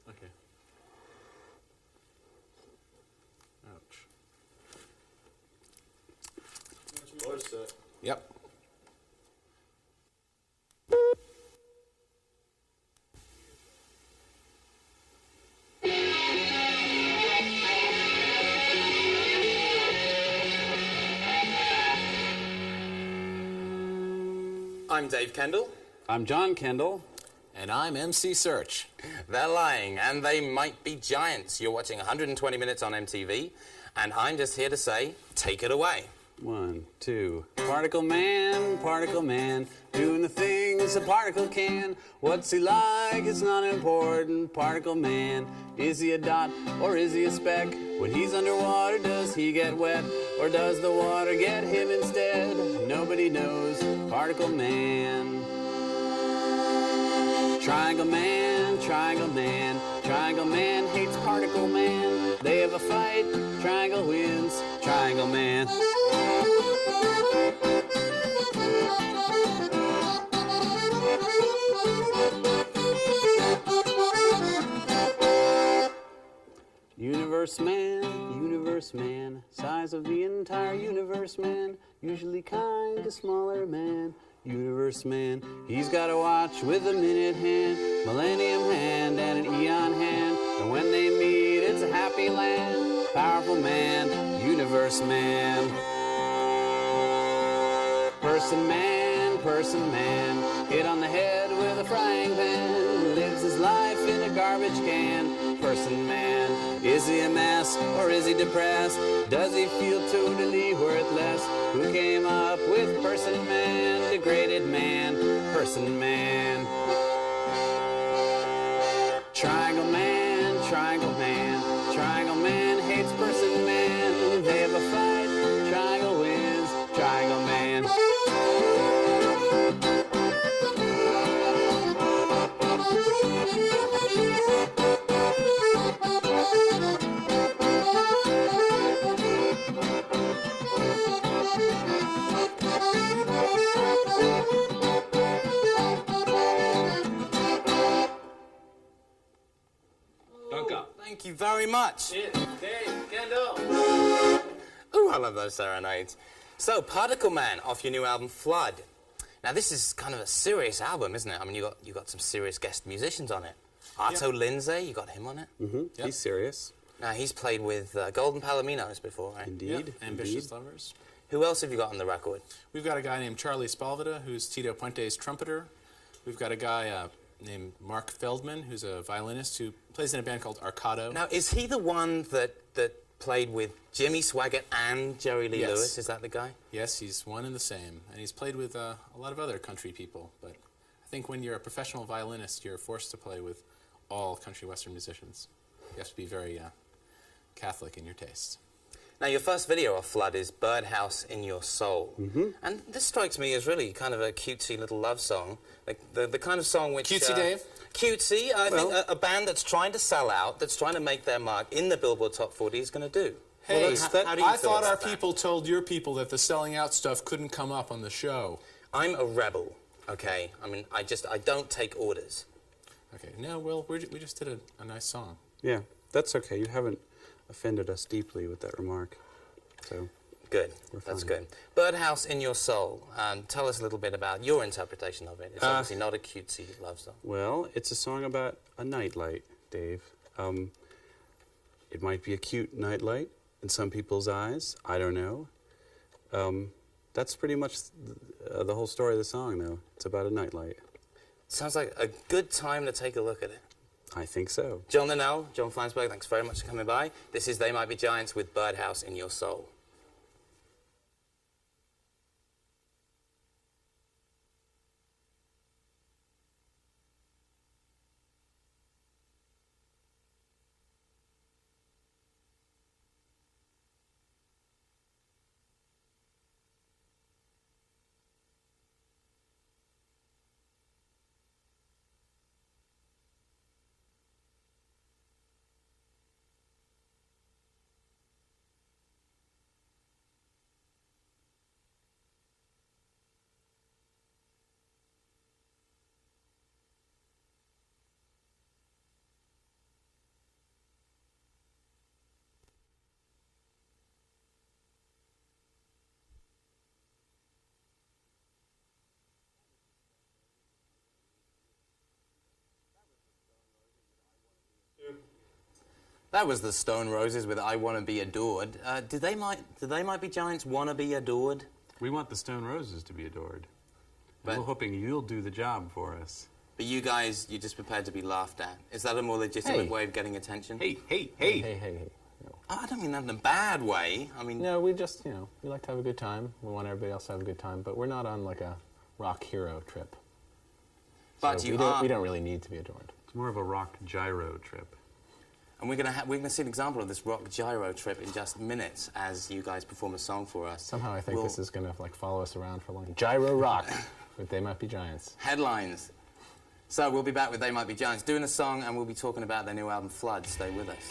Okay. Ouch. Yep.
I'm Dave Kendall.
I'm John Kendall.
And I'm MC Search.
They're lying, and they might be giants. You're watching 120 Minutes on MTV, and I'm just here to say, take it away.
1, 2. Particle man, doing the things a particle can. What's he like? It's not important. Particle man, is he a dot or is he a speck? When he's underwater, does he get wet or does the water get him instead? Nobody knows. Particle man. Triangle man, triangle man, triangle man hates particle man. They have a fight, triangle wins, triangle man. Universe man, size of the entire universe man, usually kinda smaller man. Universe man, he's got a watch with a minute hand, millennium hand, and an eon hand. And when they meet, it's a happy land. Powerful man, universe man. Person man, hit on the head with a frying pan. Lives his life in a garbage can. Person man, is he a mess or is he depressed? Does he feel totally worthless? Who came up with person man? Degraded man, person man. Triangle man, triangle man, triangle man hates person man. They have a fight, triangle wins, triangle man.
Thank you very much.
It's Dave Kendall.
Ooh, I love those serenades. So, Particle Man off your new album, Flood. Now, this is kind of a serious album, isn't it? I mean, you got some serious guest musicians on it. Arto Lindsay, you got him on it.
Yep. He's serious.
Now, he's played with Golden Palominos before, right?
Indeed.
Yep. Ambitious Lovers.
Who else have you got on the record?
We've got a guy named Charlie Spalveda, who's Tito Puente's trumpeter. We've got a guy named Mark Feldman, who's a violinist who plays in a band called Arcado.
Now, is he the one that played with Jimmy Swaggart and Jerry Lee Lewis? Is that the guy?
Yes, he's one and the same. And he's played with a lot of other country people. But I think when you're a professional violinist, you're forced to play with all country western musicians. You have to be very Catholic in your taste.
Now, your first video of Flood is Birdhouse in Your Soul. And this strikes me as really kind of a cutesy little love song. Like the kind of song which...
Cutesy, Dave?
Cutesy. I think a band that's trying to sell out, that's trying to make their mark in the Billboard Top 40 is going to do.
Hey,
how do you
I
feel
thought our
about that?
people told your people that the selling out stuff couldn't come up on the show.
I'm a rebel, okay? I mean, I don't take orders.
Okay, no, well, we just did a nice song.
Yeah, that's okay. You haven't offended us deeply with that remark. So
Good.
We're
That's
fine.
good. Birdhouse in Your Soul. Tell us a little bit about your interpretation of it. It's obviously not a cutesy love song.
Well, it's a song about a nightlight, Dave. It might be a cute nightlight in some people's eyes. I don't know. That's pretty much the whole story of the song, though. It's about a nightlight.
Sounds like a good time to take a look at it.
I think so.
John Linnell, John Flansburgh, thanks very much for coming by. This is They Might Be Giants with Birdhouse in Your Soul. That was the Stone Roses with I Wanna Be Adored. Do they might be Giants wanna be adored?
We want the Stone Roses to be adored.
But-
We're hoping you'll do the job for us.
But you guys, you're just prepared to be laughed at. Is that a more legitimate
Hey.
way of getting attention?
Hey.
Hey. No.
Oh, I don't mean that in a bad way. I mean,
No, we just, we like to have a good time. We want everybody else to have a good time, but we're not on like a rock hero trip.
but
So
you
we
are.
don't really need to be adored.
It's more of a rock gyro trip.
And we're gonna see an example of this rock gyro trip in just minutes as you guys perform a song for us.
Somehow I think
We'll-
this is going to like follow us around for long. Gyro rock, but They Might Be Giants.
Headlines. So we'll be back with They Might Be Giants doing a song, and we'll be talking about their new album Flood. Stay with us.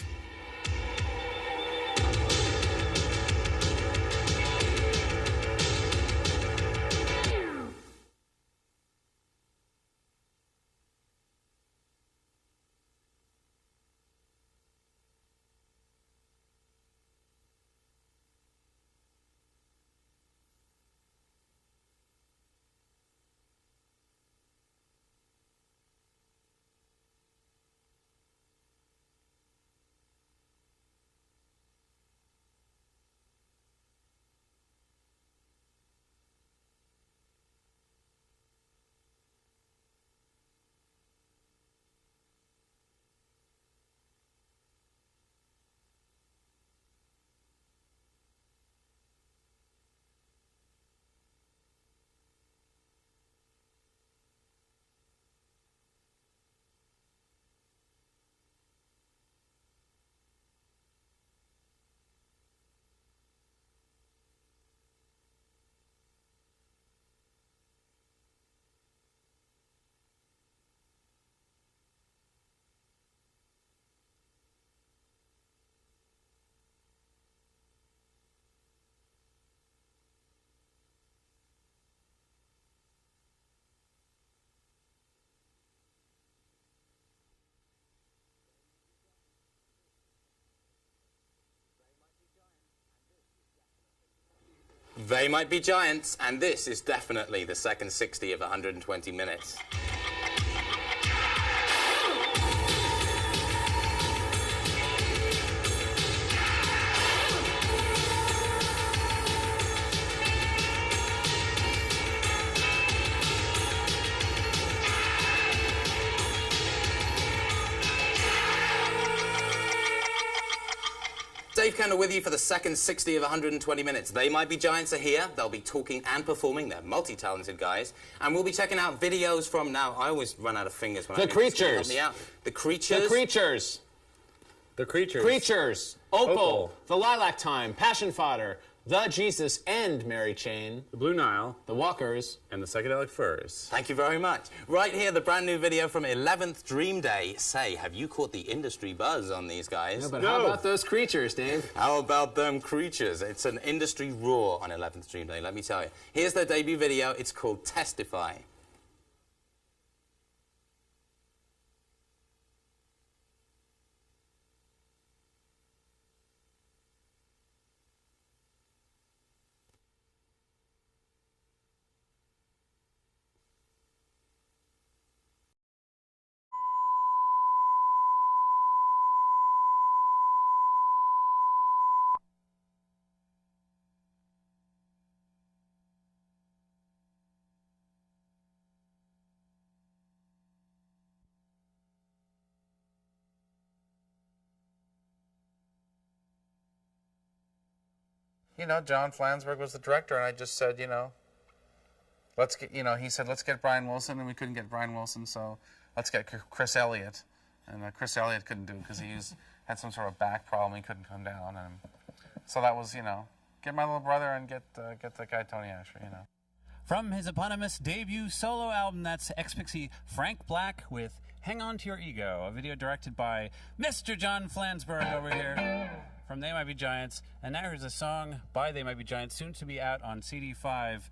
They Might Be Giants, and this is definitely the second 60 of 120 minutes. Dave Kendall with you for the second 60 of 120 minutes. They Might Be Giants are here. They'll be talking and performing. They're multi-talented guys. And we'll be checking out videos from now. I always run out of fingers when I
The
do this. Can you help
Creatures.
me out? The Creatures.
The Creatures.
The Creatures.
Creatures. Opal.
Opal.
The Lilac Time. Passion Fodder. The Jesus and Mary Chain.
The Blue Nile.
The Walkers.
And the Psychedelic Furs.
Thank you very much. Right here, the brand new video from 11th Dream Day. Say, have you caught the industry buzz on these guys?
No, but how about those creatures, Dave?
How about them Creatures? It's an industry roar on 11th Dream Day, let me tell you. Here's their debut video. It's called Testify.
John Flansburgh was the director, and I just said, let's get, he said, let's get Brian Wilson, and we couldn't get Brian Wilson, so let's get Chris Elliott. And Chris Elliott couldn't do it because had some sort of back problem. He couldn't come down. And so that was, get my little brother and get the guy Tony Asher,
From his eponymous debut solo album, that's ex-Pixie Frank Black with Hang On To Your Ego, a video directed by Mr. John Flansburgh over here from They Might Be Giants. And now here's a song by They Might Be Giants, soon to be out on CD 5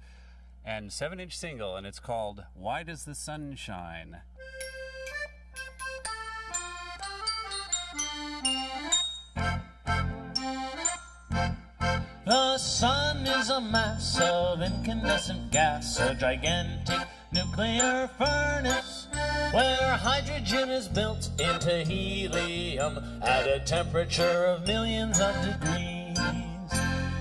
and 7-inch single, and it's called Why Does the Sun Shine?
The sun is a mass of incandescent gas, a gigantic nuclear furnace, where hydrogen is built into helium at a temperature of millions of degrees.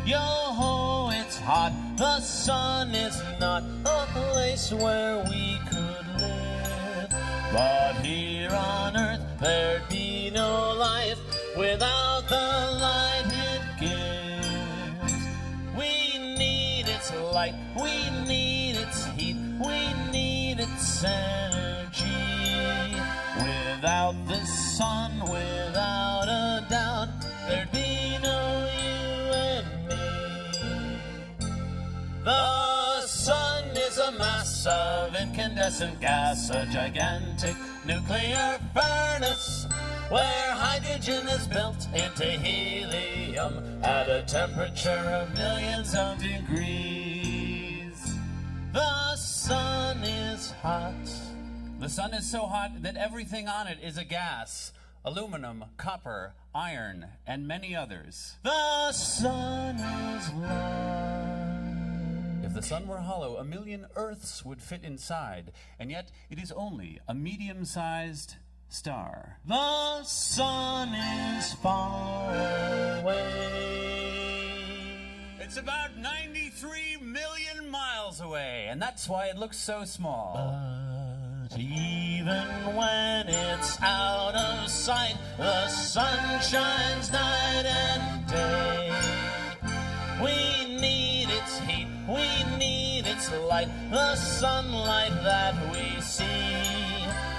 Yo-ho, it's hot, the sun is not a place where we could live. But here on Earth, there'd be no life without the light it gives. We need its light, we need its heat, we need its energy. Without the sun, without a doubt, there'd be no you and me. The sun is a mass of incandescent gas, a gigantic nuclear furnace, where hydrogen is built into helium at a temperature of millions of degrees. The sun is hot.
The sun is so hot that everything on it is a gas. Aluminum, copper, iron, and many others.
The sun is light.
If the sun were hollow, 1 million Earths would fit inside, and yet it is only a medium-sized star.
The sun is far away.
It's about 93 million miles away, and that's why it looks so small.
But even when it's out of sight, the sun shines night and day. We need its heat, we need its light, the sunlight that we see.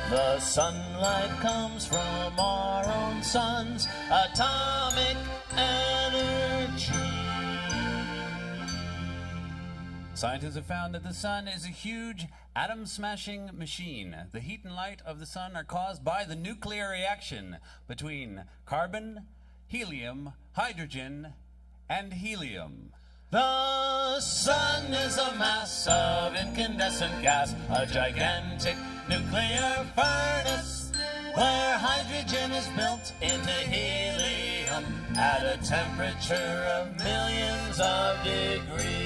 The sunlight comes from our own sun's atomic energy.
Scientists have found that the sun is a huge atom-smashing machine. The heat and light of the sun are caused by the nuclear reaction between carbon, helium, hydrogen, and helium.
The sun is a mass of incandescent gas, a gigantic nuclear furnace, where hydrogen is built into helium at a temperature of millions of degrees.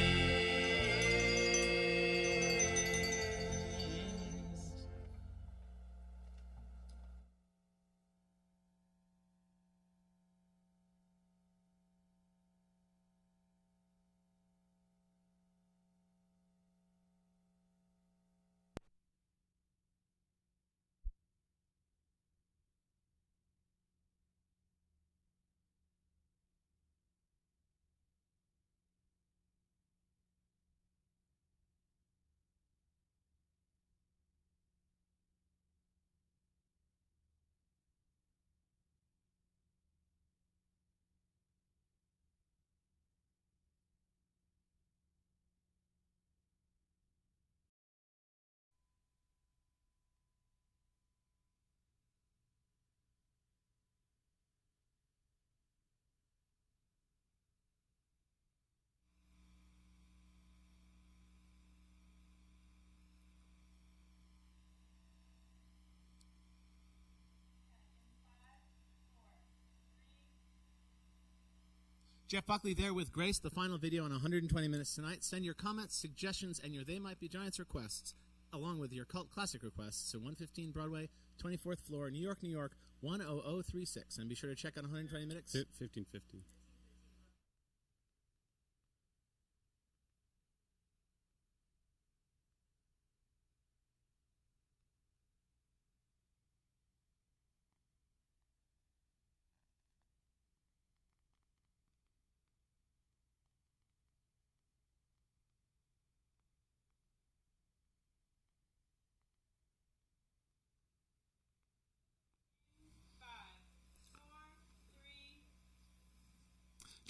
Jeff Buckley there with Grace, the final video in 120 minutes tonight. Send your comments, suggestions, and your They Might Be Giants requests, along with your cult classic requests, to 115 Broadway, 24th floor, New York, New York, 10036. And be sure to check out 120 minutes.
1550.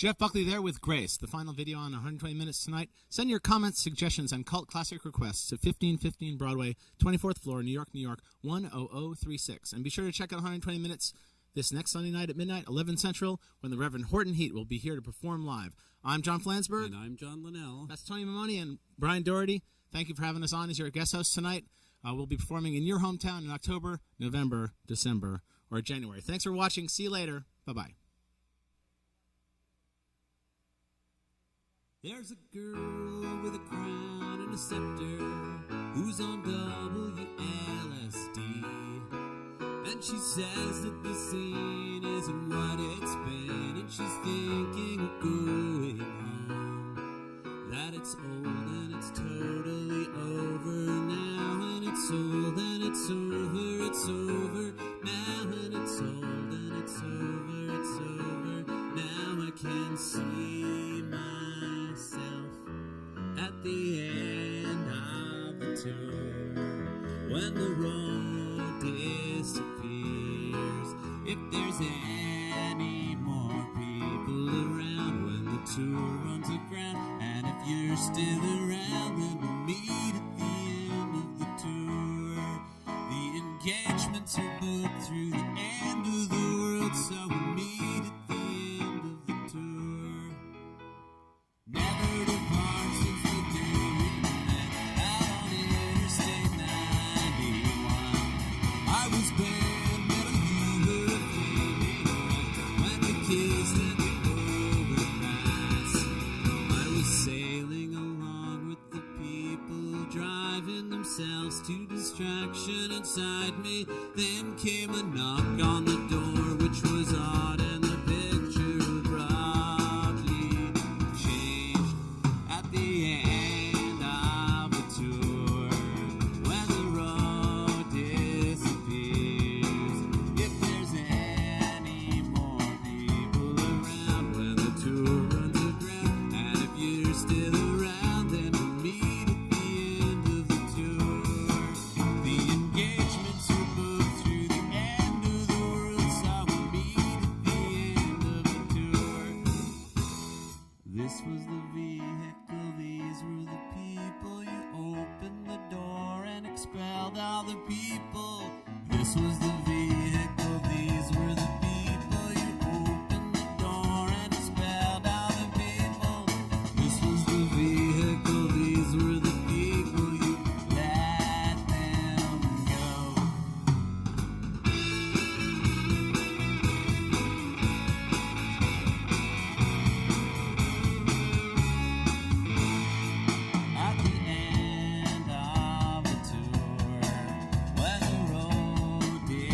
Jeff Buckley there with Grace, the final video on 120 Minutes Tonight. Send your comments, suggestions, and cult classic requests to 1515 Broadway, 24th floor, New York, 10036. And be sure to check out 120 Minutes this next Sunday night at midnight, 11 Central, when the Reverend Horton Heat will be here to perform live. I'm John Flansburgh.
And I'm John Linnell.
That's Tony Mamoni and Brian Doherty. Thank you for having us on as your guest host tonight. We'll be performing in your hometown in October, November, December, or January. Thanks for watching. See you later. Bye-bye.
There's a girl with a crown and a scepter who's on WLSD, and she says that the scene isn't what it's been, and she's thinking of going home, that it's old and it's totally over now, and it's old and it's over now, and it's old and it's over now. I can see myself at the end of the tour when the road disappears. If there's any more people around when the tour runs aground, and if you're still around, then we'll meet at the end of the tour. The engagements are booked through the end of the world, so we'll meet at the end of the tour. Never depart since the day we met out on Interstate 91. I was banned, metal, you were fading away when we kissed at the overpass. I was sailing along with the people, driving themselves to distraction inside me. Then came a knock on the door, which was odd, and the picture abruptly changed at the end of the tour when the road disappears. If there's any more people around when the tour runs aground, and if you're still around, then we'll meet at the end of the tour. The engagements are booked through the end of the world, so we'll meet at the end of the tour. This was the vehicle, these were the people. You opened the door and expelled all the people. This was the vehicle, these were the people. You opened the door and expelled all the people. This was the vehicle, these were the people. You let them go. At the end of the tour, when the road disappears,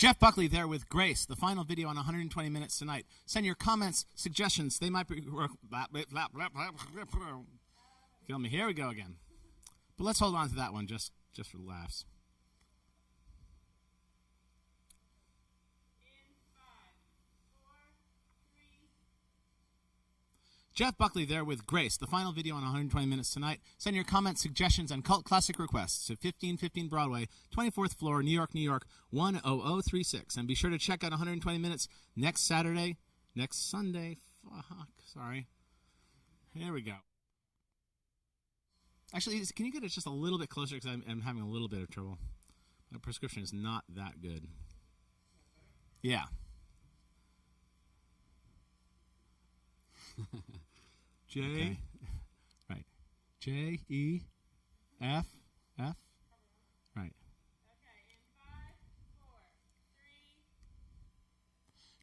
Jeff Buckley there with Grace, the final video on 120 Minutes Tonight. Send your comments, suggestions. They might be... Kill me. Here we go again. But let's hold on to that one just for the laughs. Jeff Buckley there with Grace, the final video on 120 Minutes Tonight. Send your comments, suggestions, and cult classic requests to 1515 Broadway, 24th floor, New York, New York, 10036. And be sure to check out 120 Minutes next Sunday. Sorry. Here we go. Actually, can you get it just a little bit closer because I'm having a little bit of trouble. My prescription is not that good. Yeah.
Okay.
Right. J-E-F, F, right.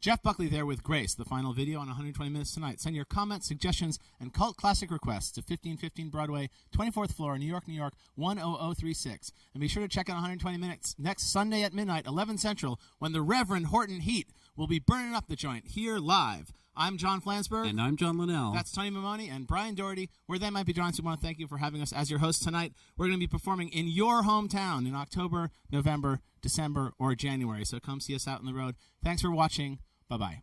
Jeff Buckley there with Grace, the final video on 120 Minutes Tonight. Send your comments, suggestions, and cult classic requests to 1515 Broadway, 24th floor, New York, New York, 10036. And be sure to check out 120 Minutes next Sunday at midnight, 11 Central, when the Reverend Horton Heat will be burning up the joint here live. I'm John Flansburgh.
And I'm John Linnell.
That's Tony Mamoni and Brian Doherty. Where They Might Be Giants. We want to thank you for having us as your host tonight. We're going to be performing in your hometown in October, November, December, or January. So come see us out on the road. Thanks for watching. Bye-bye.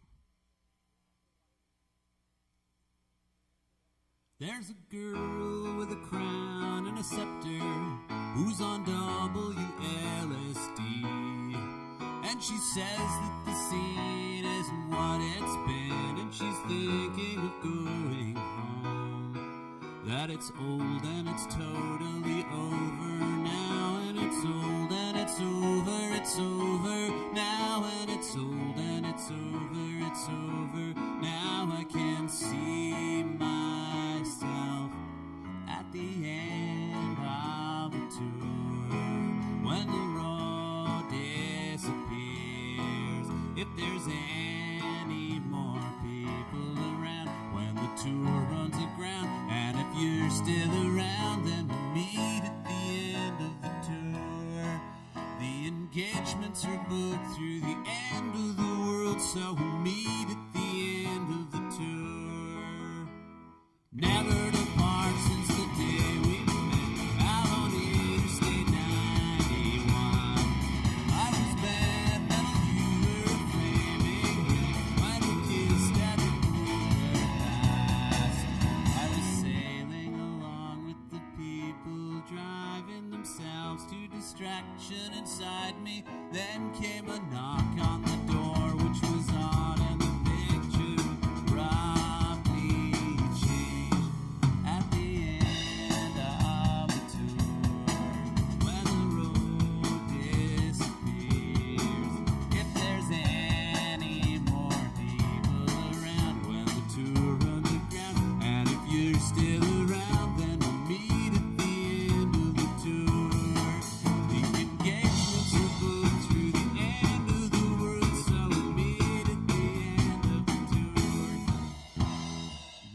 There's a girl with a crown and a scepter who's on WLSD. And she says that the scene isn't what it's been, and she's thinking of going home. That it's old and it's totally over now, and it's old and it's over now, and it's old and it's over now. I can see myself at the end of the tour when the road disappears. If there's any more people around when the tour runs aground, and if you're still around, then we'll meet at the end of the tour. The engagements are booked through the end of the world, so we'll meet at the end of the tour. Never depart since the day we met out on Interstate 91. I was bad, but you were flaming red when we kissed at the overpass. I was sailing along with the people, driving themselves to distraction inside me. Then came a knock on the door, which was on, and the picture abruptly changed at the end of the tour. When the road disappears, if there's any more people around, when the tour runs aground, and if you're still around, then we'll meet at the end of the tour. The engagements are booked through the end of the world, so we'll meet at the end of the tour.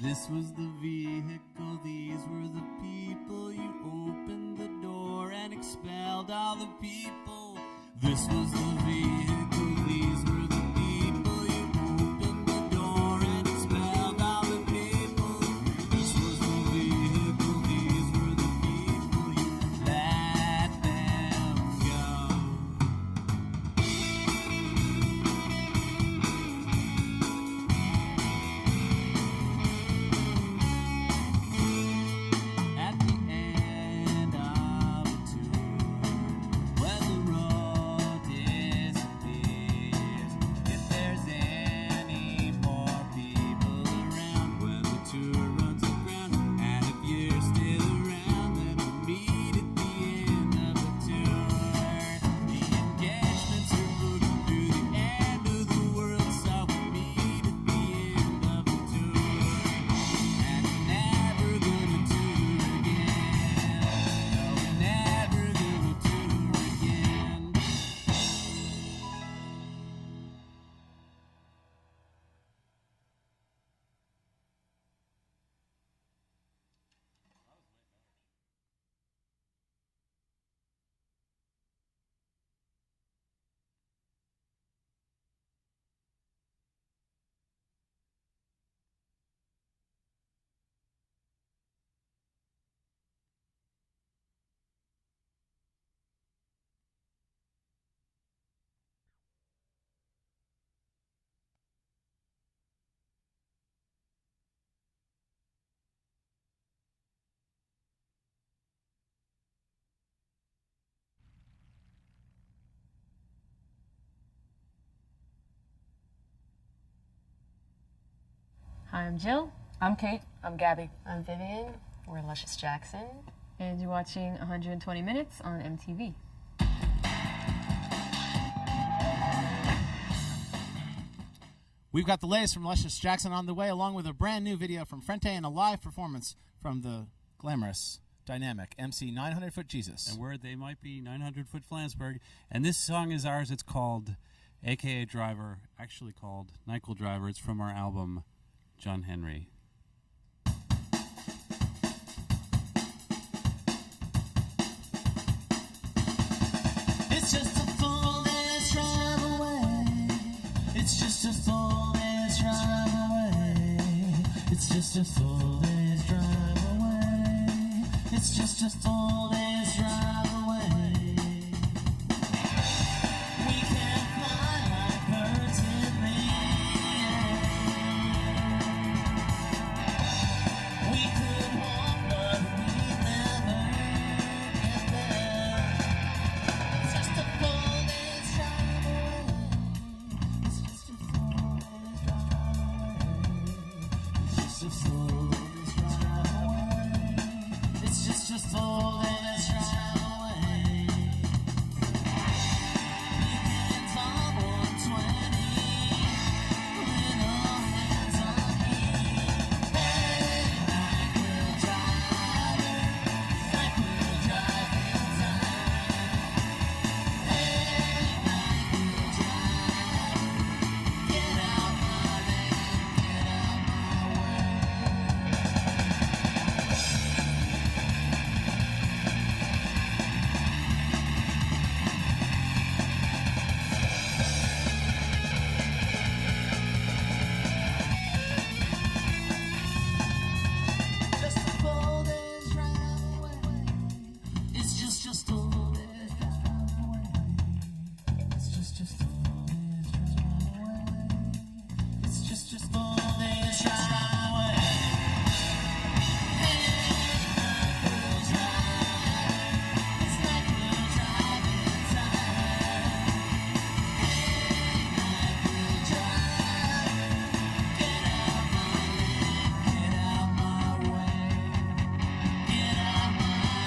This was the vehicle, these were the people. You opened the door and expelled all the people. This was the vehicle, these were the people. You opened the door and expelled all the people. This was the vehicle, these were the people. You let them go. At the end of the tour, when the road
Hi, I'm Jill.
I'm Kate.
I'm Gabby. I'm Vivian. We're Luscious Jackson. And you're watching 120 Minutes on MTV.
We've got the latest from Luscious Jackson on the way, along with a brand new video from Frente and a live performance from the glamorous, dynamic MC 900 Foot Jesus.
And where they might be 900 Foot Flansburgh. And this song is ours. It's called AKA Driver, actually called Nyquil Driver. It's from our album John Henry.
It's just a fool that's drive away. It's just a fool that's drive away. It's just a fool that's drive away. It's just a fool that's drive away. We can fly like birds in the air. We could walk, but we never get there. It's just a fool that's drive away. It's just a fool that's drive away. It's just a fool that's drive away. It's just a fool that's drive away. You can talk 120 with no hands on me. Hey, Nyquil driver, Nyquil driving time. Hey, Nyquil driver, get out my lane, get out my way. Just a fool that's drive away. It's just a fool that's drive away. It's just a fool that's drive away. It's just a fool that's drive away. Hey, Nyquil driver, it's Nyquil driving time. Hey, Nyquil driver, get out my lane, get out my way, get out my way.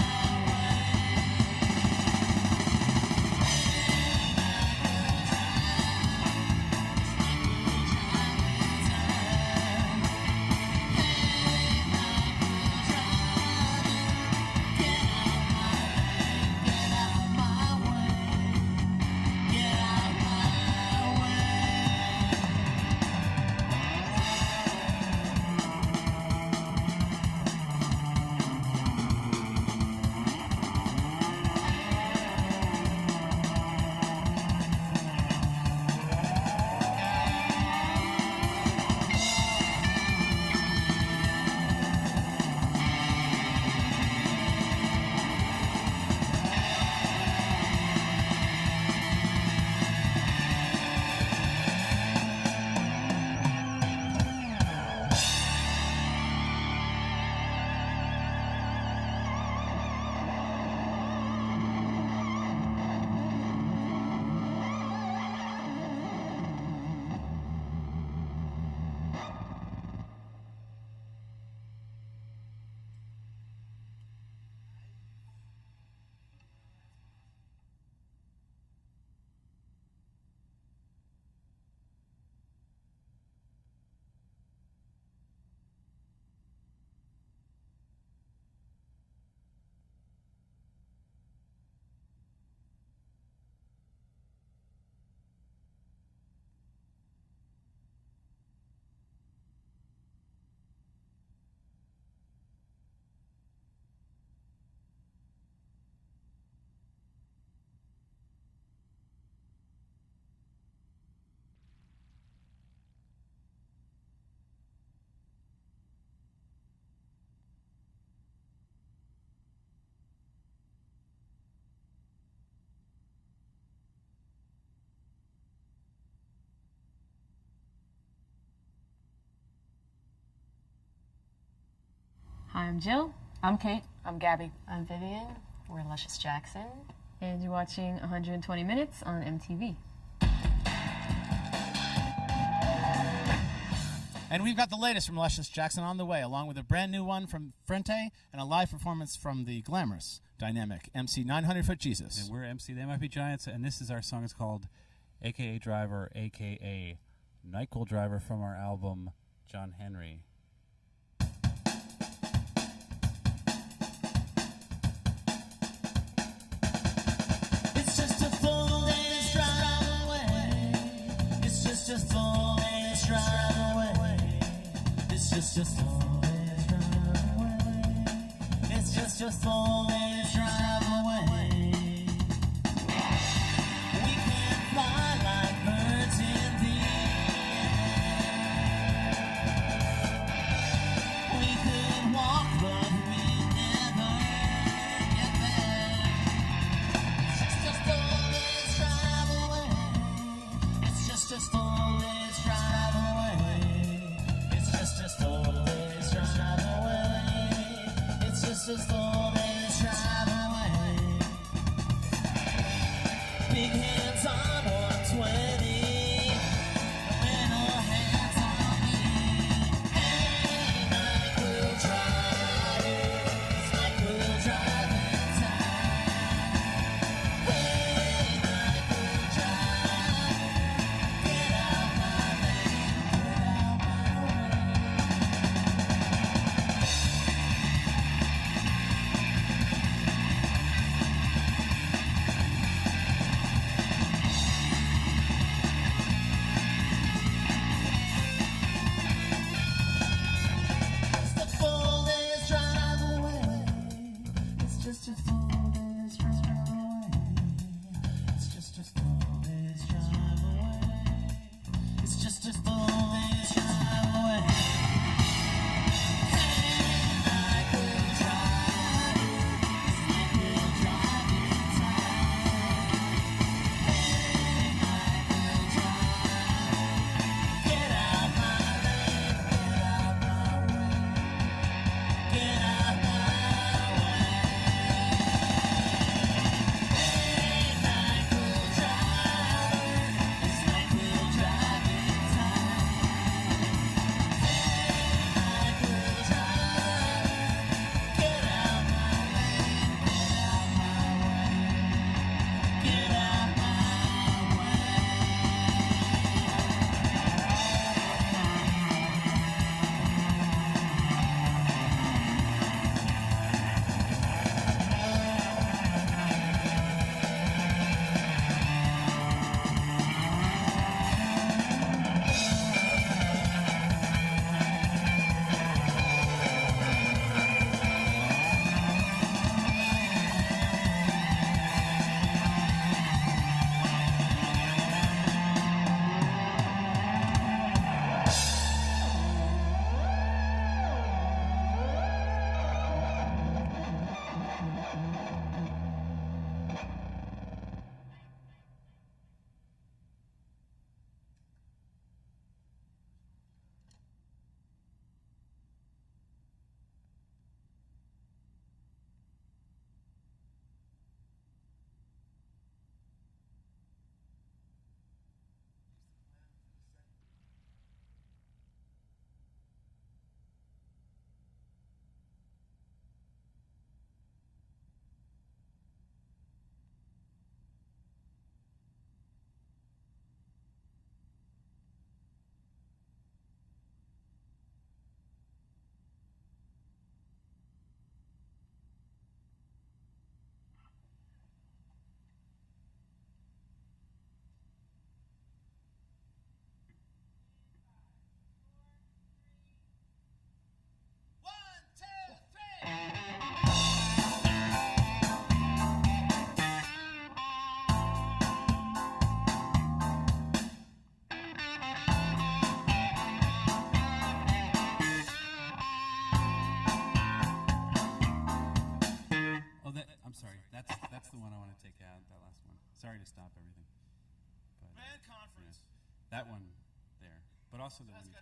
Hi, I'm Jill.
I'm Kate.
I'm Gabby. I'm Vivian. We're Luscious Jackson. And you're watching 120 Minutes on MTV.
And we've got the latest from Luscious Jackson on the way, along with a brand new one from Frente and a live performance from the glamorous, dynamic MC 900 Foot Jesus.
And we're MC They Might Be Giants, and this is our song. It's called AKA Driver, AKA Nyquil Driver from our album John Henry.
It's just a 4 days drive away. It's just a 4 days drive away. It's just a 4 days drive away. It's just a 4 days drive away. We can fly like birds in the air. We could walk, but we never get there. It's just a 4 days drive away. It's just a 4 days drive away. It's just a 4 days drive away. It's just a 4 days drive away. Big hands on 120. Little hands on me. Hey, Nyquil drivers, Nyquil driving time. Hey, Nyquil drivers, get out my lane, get out my way. It's the 4 days drive away. It's just a 4 days drive away. It's just a 4 days drive away. It's just a 4 days drive away. Hey, Nyquil drivers, Nyquil driving time. Hey, Nyquil drivers, get out my lane, get out my way, get out my way. Hey, Nyquil drivers, it's Nyquil driving time. Hey, Nyquil drivers, get out my lane, get out my way, get out my
That's the one I want to take out, that last one. Sorry to stop everything. But,
Band conference.
yeah, that one there. But also the one.
That's good.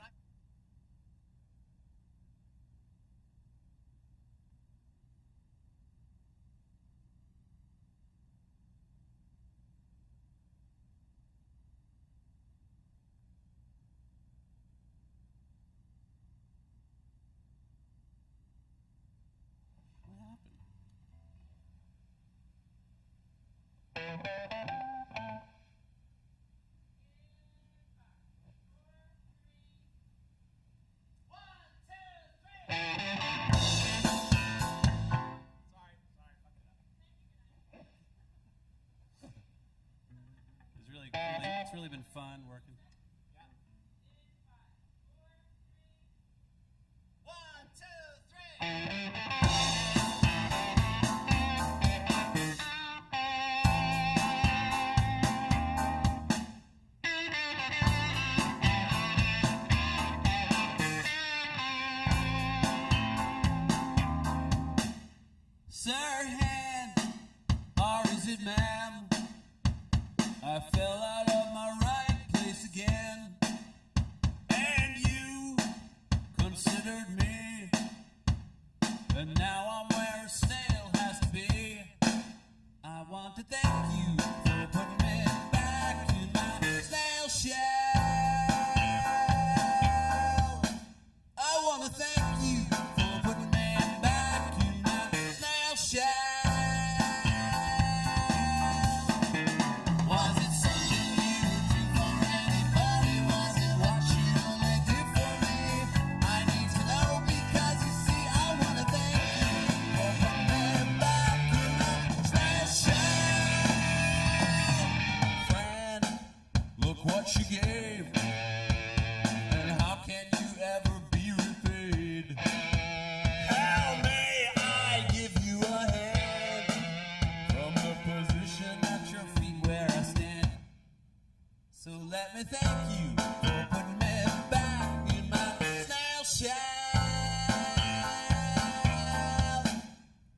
It's really been fun working.
Sir hand, or is it ma'am? I fell out of my right place again, and you considered me, and now I'm where a snail has to be. I want to thank you for putting me back in my snail shell. I want to thank you for putting me back in my snail shell. Was it something you would do for anybody? Was it what you only do for me? I need to know because you see I want to thank you for putting me back in my snail shell. Friend, look what you gave, and how can you ever be repaid? How may I give you a hand from the position at your feet where I stand? So let me thank you for putting me back in my snail shell.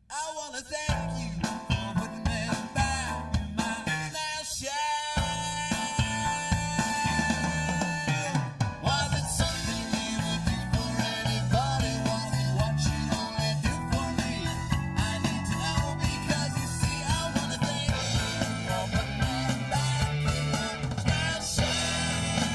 I want to thank you for putting me back in my snail shell. Was it something you would do for anybody? Was it what you only do for me? I need to know because you see I want to thank you for putting me back in my snail shell.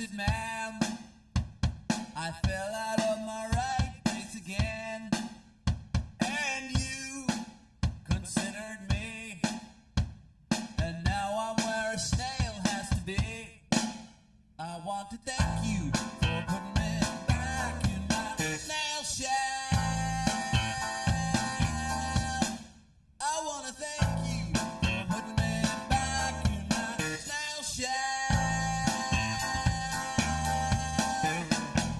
twisted man. I fell out of my right place again, and you considered me, and now I'm where a snail has to be. I want to thank you for putting me back in my snail shell. I want to thank you for putting me back in my snail shell.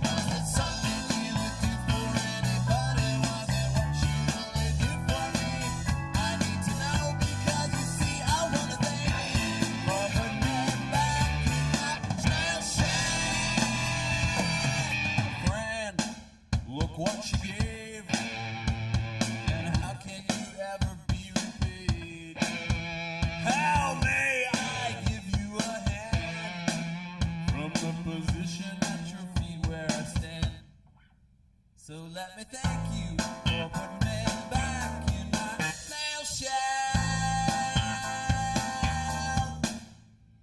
Was it something you would do for anybody? Was it what you only do for me? I need to know because you see I want to thank you for putting me back in my snail shell. Friend, look what you gave, and how can you ever be repaid? How may I give you a hand from the position at your feet where I stand? So let me thank you for putting me back in my snail shell.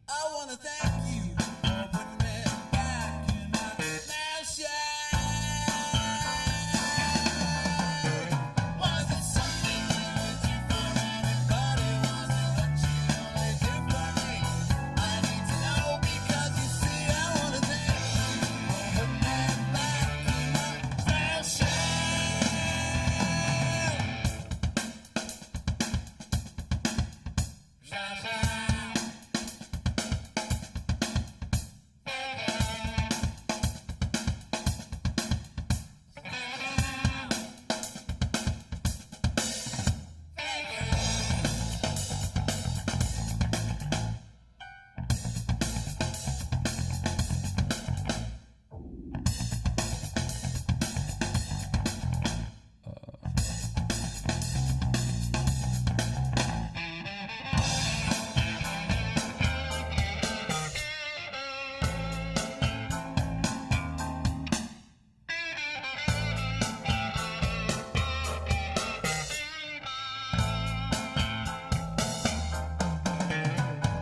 I want to thank you for putting me back in my snail shell. Was it something you would do for anybody? Was it what you only do for me? I need to know because you see I want to thank you for putting me back in my snail shell.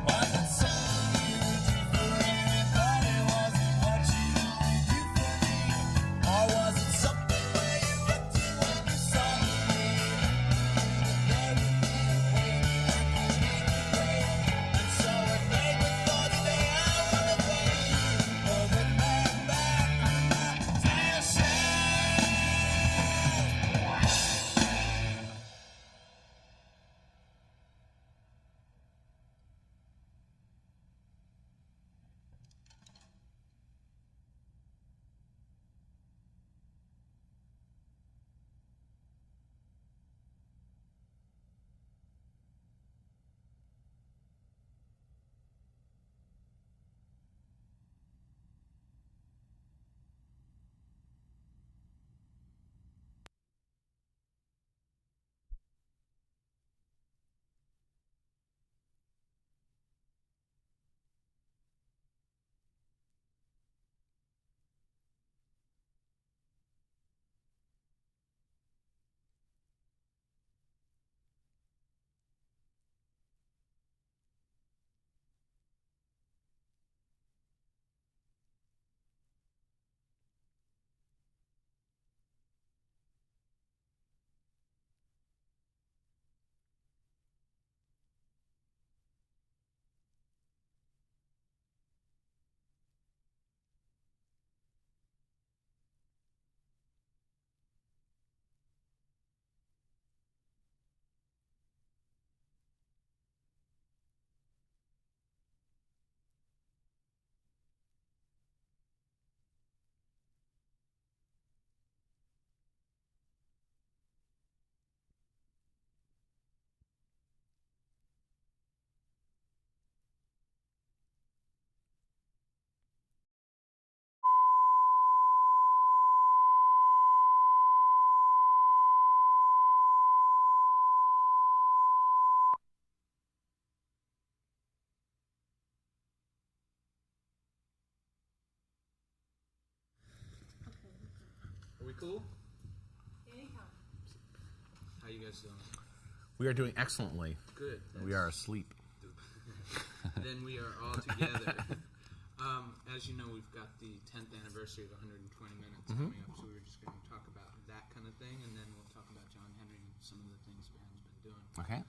Was it something you would do for anybody? Was it what you only do for me? Or was it something where you went to when you saw me? And so it made me thought that I wanna thank you for putting me back in my snail shell.
Are we cool?
Anytime.
How you guys doing?
We are doing excellently.
Good.
We are asleep.
Then we are all together. As
as you know, we've got the 10th anniversary of 120 Minutes
Mhm.
coming up, so we were just going to talk about that kind of thing, and then we'll talk about John Henry and some of the things Ben's been doing.
Okay.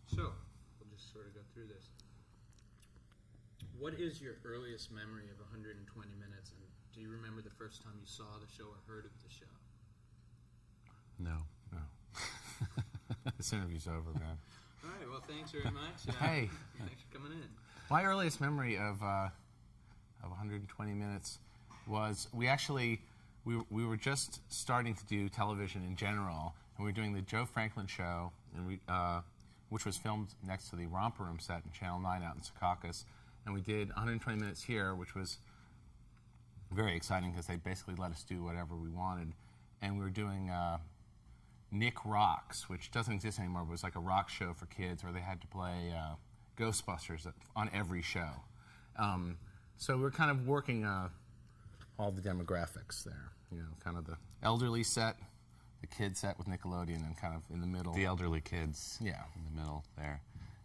So, we'll just sort of go through this. What is your earliest memory of 120 Minutes, and do you remember the first time you saw the show or heard of the show?
No. This interview's over, man.
All right, well, thanks very much.
Hey.
Thanks for coming in.
My earliest memory of 120 Minutes was we were just starting to do television in general, and we were doing the Joe Franklin show, and which was filmed next to the Romper Room set in Channel 9 out in Secaucus, and we did 120 Minutes here, which was very exciting because they basically let us do whatever we wanted, and we were doing Nick Rocks, which doesn't exist anymore, but it was like a rock show for kids where they had to play Ghostbusters on every show. So we're kind of working all the demographics there, kind of the elderly set, the kid set with Nickelodeon, and kind of in the middle.
The elderly kids.
Yeah.
In the middle there.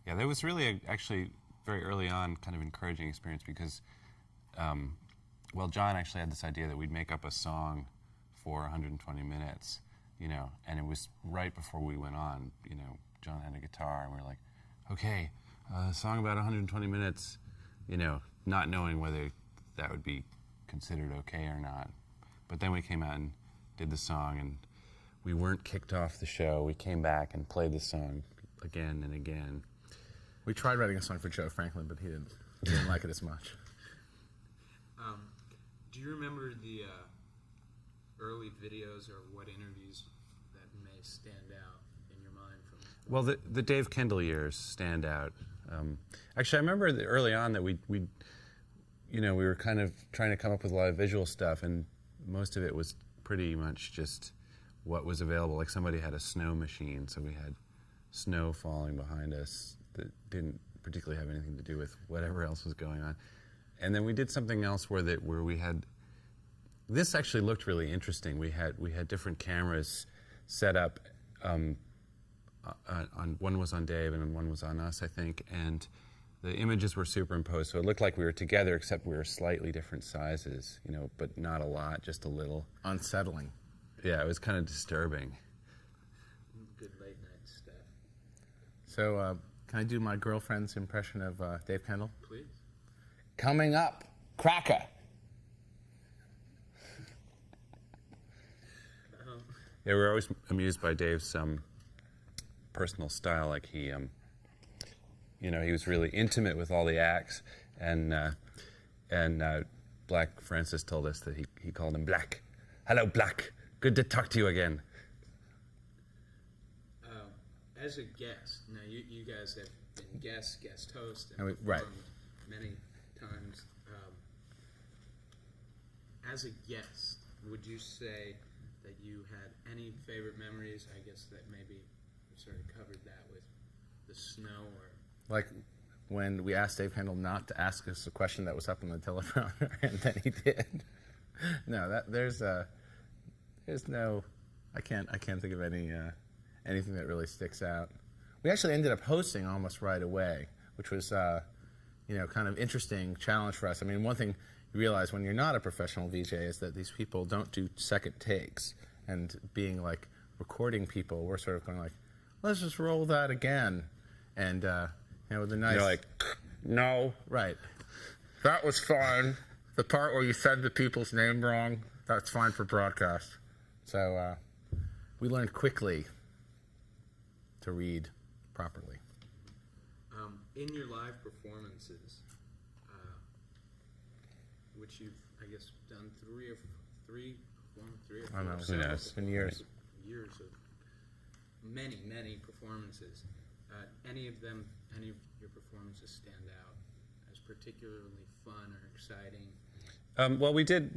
Yeah, that was really actually very early on kind of encouraging experience because, John actually had this idea that we'd make up a song for 120 Minutes, and it was right before we went on. John had a guitar, and we were like, okay, a song about 120 minutes, not knowing whether that would be considered okay or not. But then we came out and did the song, and we weren't kicked off the show. We came back and played the song again and again.
We tried writing a song for Joe Franklin, but he didn't like it as much.
Do you remember the early videos or what interviews that may stand out in your mind from?
Well, the Dave Kendall years stand out. Actually, I remember early on that we were kind of trying to come up with a lot of visual stuff, and most of it was pretty much just what was available. Like somebody had a snow machine, so we had snow falling behind us that didn't particularly have anything to do with whatever else was going on. And then we did something else where we had. This actually looked really interesting. We had different cameras set up. On one was on Dave and one was on us, I think, and the images were superimposed, so it looked like we were together, except we were slightly different sizes, but not a lot, just a little.
Unsettling.
Yeah, it was kind of disturbing.
Good late night stuff.
So, can I do my girlfriend's impression of Dave Kendall?
Please.
Coming up, cracker.
Yeah, we were always amused by Dave's personal style. Like he was really intimate with all the acts, and Black Francis told us that he called him Black. Hello, Black. Good to talk to you again.
As a guest, now you guys have been guest host, and
right.
performed many times. As a guest, would you say that you had any favorite memories? I guess that maybe we sort of covered that with the snow, or
Like when we asked Dave Kendall not to ask us a question that was up on the teleprompter, and then he did. No, there's no. I can't think of anything that really sticks out. We actually ended up hosting almost right away, which was kind of interesting challenge for us. I mean, one thing you realize when you're not a professional VJ is that these people don't do second takes, and being like recording people, we're sort of going like, let's just roll that again, and with a nice.
You're like, no,
right. That was fine. The part where you said the people's name wrong, that's fine for broadcast. So we learned quickly to read properly.
in your live performances, which you've, I guess, done three or
I don't know.
four,
It's been years.
Years of many performances. Any of your performances stand out as particularly fun or exciting?
Well, we did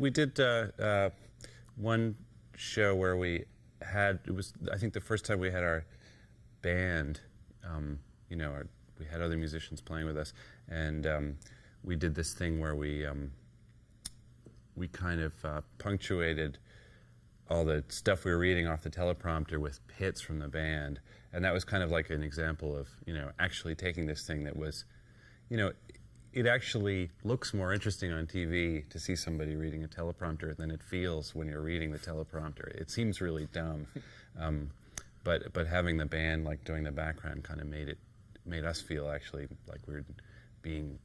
one show where we had, it was, I think, the first time we had our band, we had other musicians playing with us, and we did this thing where we kind of punctuated all the stuff we were reading off the teleprompter with hits from the band, and that was kind of like an example of, actually taking this thing that was, it actually looks more interesting on TV to see somebody reading a teleprompter than it feels when you're reading the teleprompter. It seems really dumb, but having the band like doing the background kind of made us feel actually like we're being,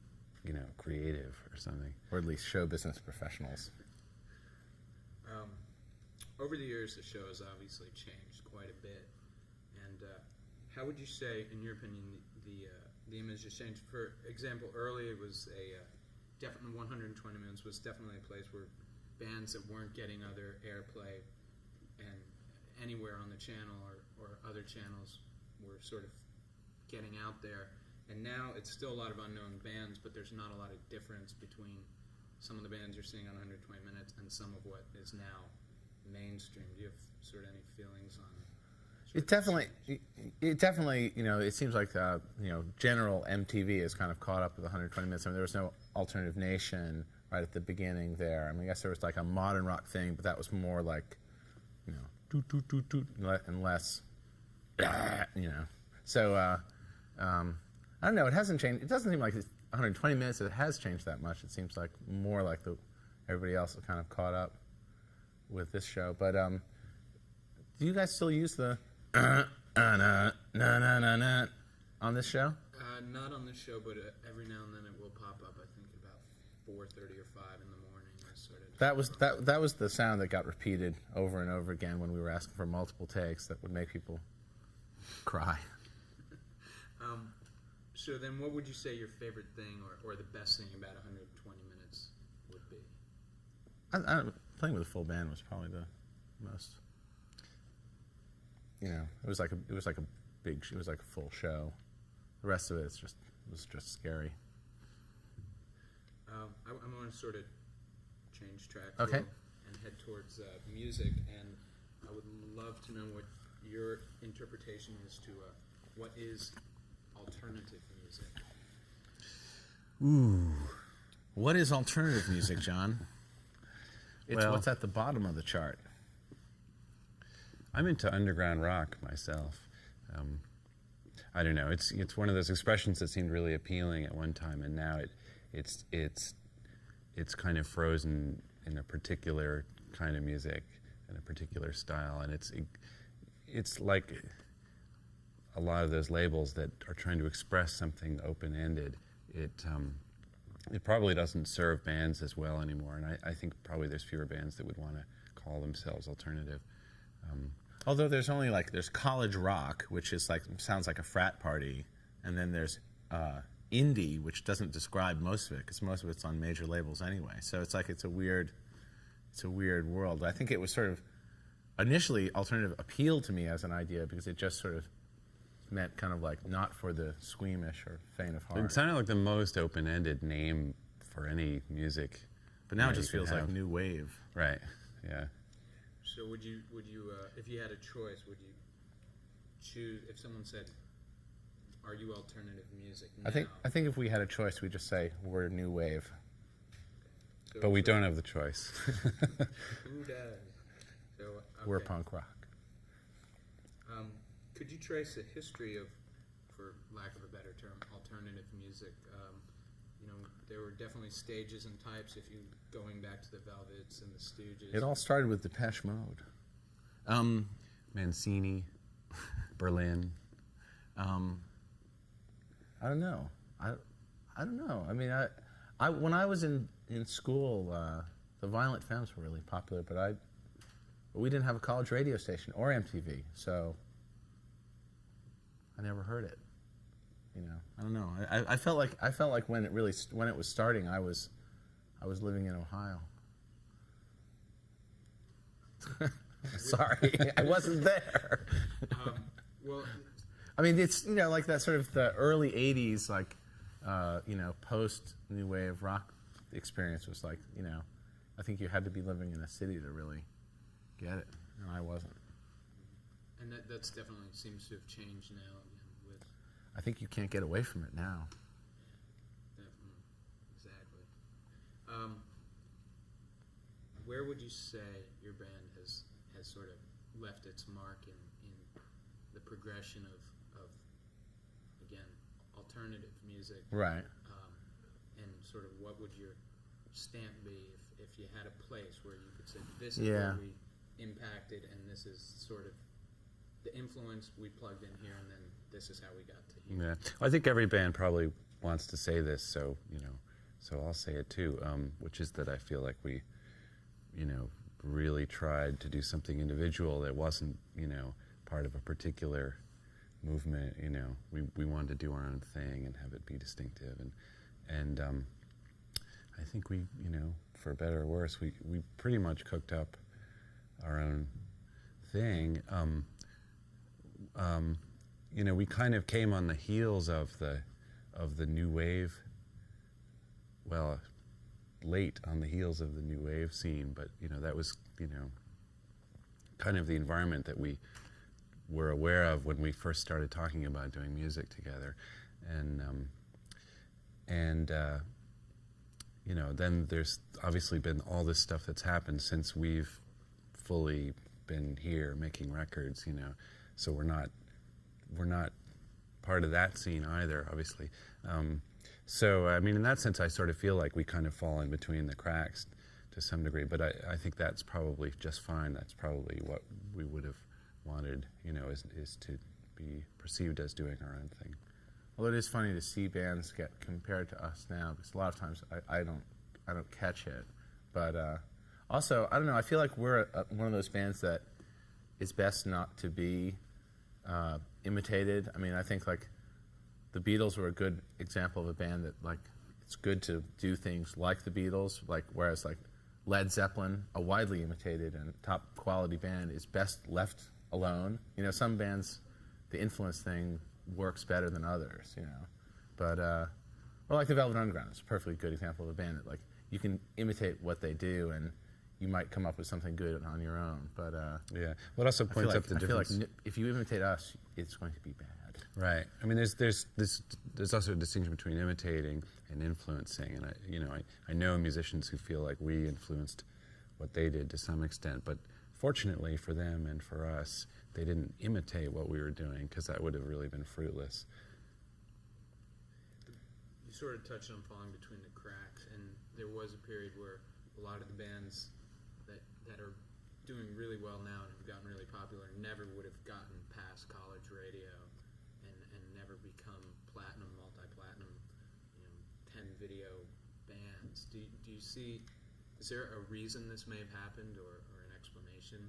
creative or something,
or at least show business professionals.
Over the years, the show has obviously changed quite a bit. And how would you say, in your opinion, the image has changed? For example, early it was definitely 120 minutes was definitely a place where bands that weren't getting other airplay and anywhere on the channel or other channels were sort of getting out there. And now it's still a lot of unknown bands, but there's not a lot of difference between some of the bands you're seeing on 120 minutes and some of what is now mainstream. Do you have sort of any feelings on
it? Definitely, it seems like general MTV is kind of caught up with 120 minutes. I mean, there was no Alternative Nation right at the beginning there. I mean, I guess there was like a modern rock thing, but that was more like, toot, toot, toot, toot, and less, So, I don't know. It hasn't changed. It doesn't seem like 120 minutes. It has changed that much. It seems like more like everybody else is kind of caught up with this show. But do you guys still use the on this show?
Not on this show, but every now and then it will pop up. I think about 4:30 or 5 in the morning. Sort of
That was the sound that got repeated over and over again when we were asking for multiple takes. That would make people cry.
So then, what would you say your favorite thing or the best thing about 120 minutes would be?
Playing with a full band was probably the most. It was like a full show. The rest of it was just scary.
I want to sort of change track
okay.
And head towards music, and I would love to know what your interpretation is to what is alternative music.
Ooh, what is alternative music, John? It's
Well,
what's at the bottom of the chart.
I'm into underground rock myself. I don't know. It's one of those expressions that seemed really appealing at one time, and now it's kind of frozen in a particular kind of music, in a particular style, and it's like a lot of those labels that are trying to express something open-ended. It probably doesn't serve bands as well anymore, and I think probably there's fewer bands that would want to call themselves alternative.
Although there's college rock, which is sounds like a frat party, and then there's indie, which doesn't describe most of it because most of it's on major labels anyway. So it's a weird world. I think it was sort of initially alternative appealed to me as an idea because it just sort of meant kind of like not for the squeamish or faint of heart.
It sounded like the most open-ended name for any music.
But now it just feels like new wave.
Right. Yeah.
So would you if you had a choice, would you choose if someone said, "Are you alternative music?" Now?
I think if we had a choice, we'd just say we're new wave.
So
but we don't have the choice.
Who does? So, okay.
We're punk rock.
Could you trace the history of, for lack of a better term, alternative music? There were definitely stages and types. If you going back to the Velvets and the Stooges.
It all started with Depeche Mode.
Mancini, Berlin.
I don't know. I don't know. I mean, I when I was in school, the Violent Femmes were really popular, but we didn't have a college radio station or MTV, so I never heard it. I don't know. I felt like when it was starting, I was living in Ohio. Sorry, I wasn't there.
Well,
I mean, it's like that sort of the early '80s, like post new wave rock experience was like I think you had to be living in a city to really get it, and I wasn't.
And that's definitely seems to have changed now again with.
I think you can't get away from it now.
Definitely, exactly. Where would you say your band has sort of left its mark in the progression of again alternative music?
Right.
sort of what would your stamp be if you had a place where you could say, this is
Yeah.
where we impacted, and this is sort of the influence we plugged in here, and then this is how we got to here.
Yeah, I think every band probably wants to say this, so so I'll say it too, which is that I feel like we, really tried to do something individual that wasn't, part of a particular movement. We wanted to do our own thing and have it be distinctive, and I think we, for better or worse, we pretty much cooked up our own thing. We kind of came on the heels of the new wave. Well, late on the heels of the new wave scene, but that was kind of the environment that we were aware of when we first started talking about doing music together, and then there's obviously been all this stuff that's happened since we've fully been here making records, so we're not part of that scene either, obviously. So, I mean, in that sense, I sort of feel like we kind of fall in between the cracks to some degree, but I think that's probably just fine. That's probably what we would have wanted, is to be perceived as doing our own thing.
Well, it is funny to see bands get compared to us now, because a lot of times I don't catch it. But also, I don't know, I feel like we're one of those bands that is best not to be imitated. I mean, I think like the Beatles were a good example of a band that like it's good to do things like the Beatles, like whereas like Led Zeppelin, a widely imitated and top quality band, is best left alone. Some bands, the influence thing works better than others, But or like the Velvet Underground is a perfectly good example of a band that like you can imitate what they do and you might come up with something good on your own. But
yeah, what also points up the difference.
I feel like if you imitate us, it's going to be bad.
Right. I mean, there's also a distinction between imitating and influencing, and I know musicians who feel like we influenced what they did to some extent, but fortunately for them and for us, they didn't imitate what we were doing, because that would have really been fruitless.
You sort of touched on falling between the cracks, and there was a period where a lot of the bands that are doing really well now and have gotten really popular never would have gotten past college radio and never become platinum, multi-platinum, 10 video bands. Do you see, is there a reason this may have happened, or an explanation,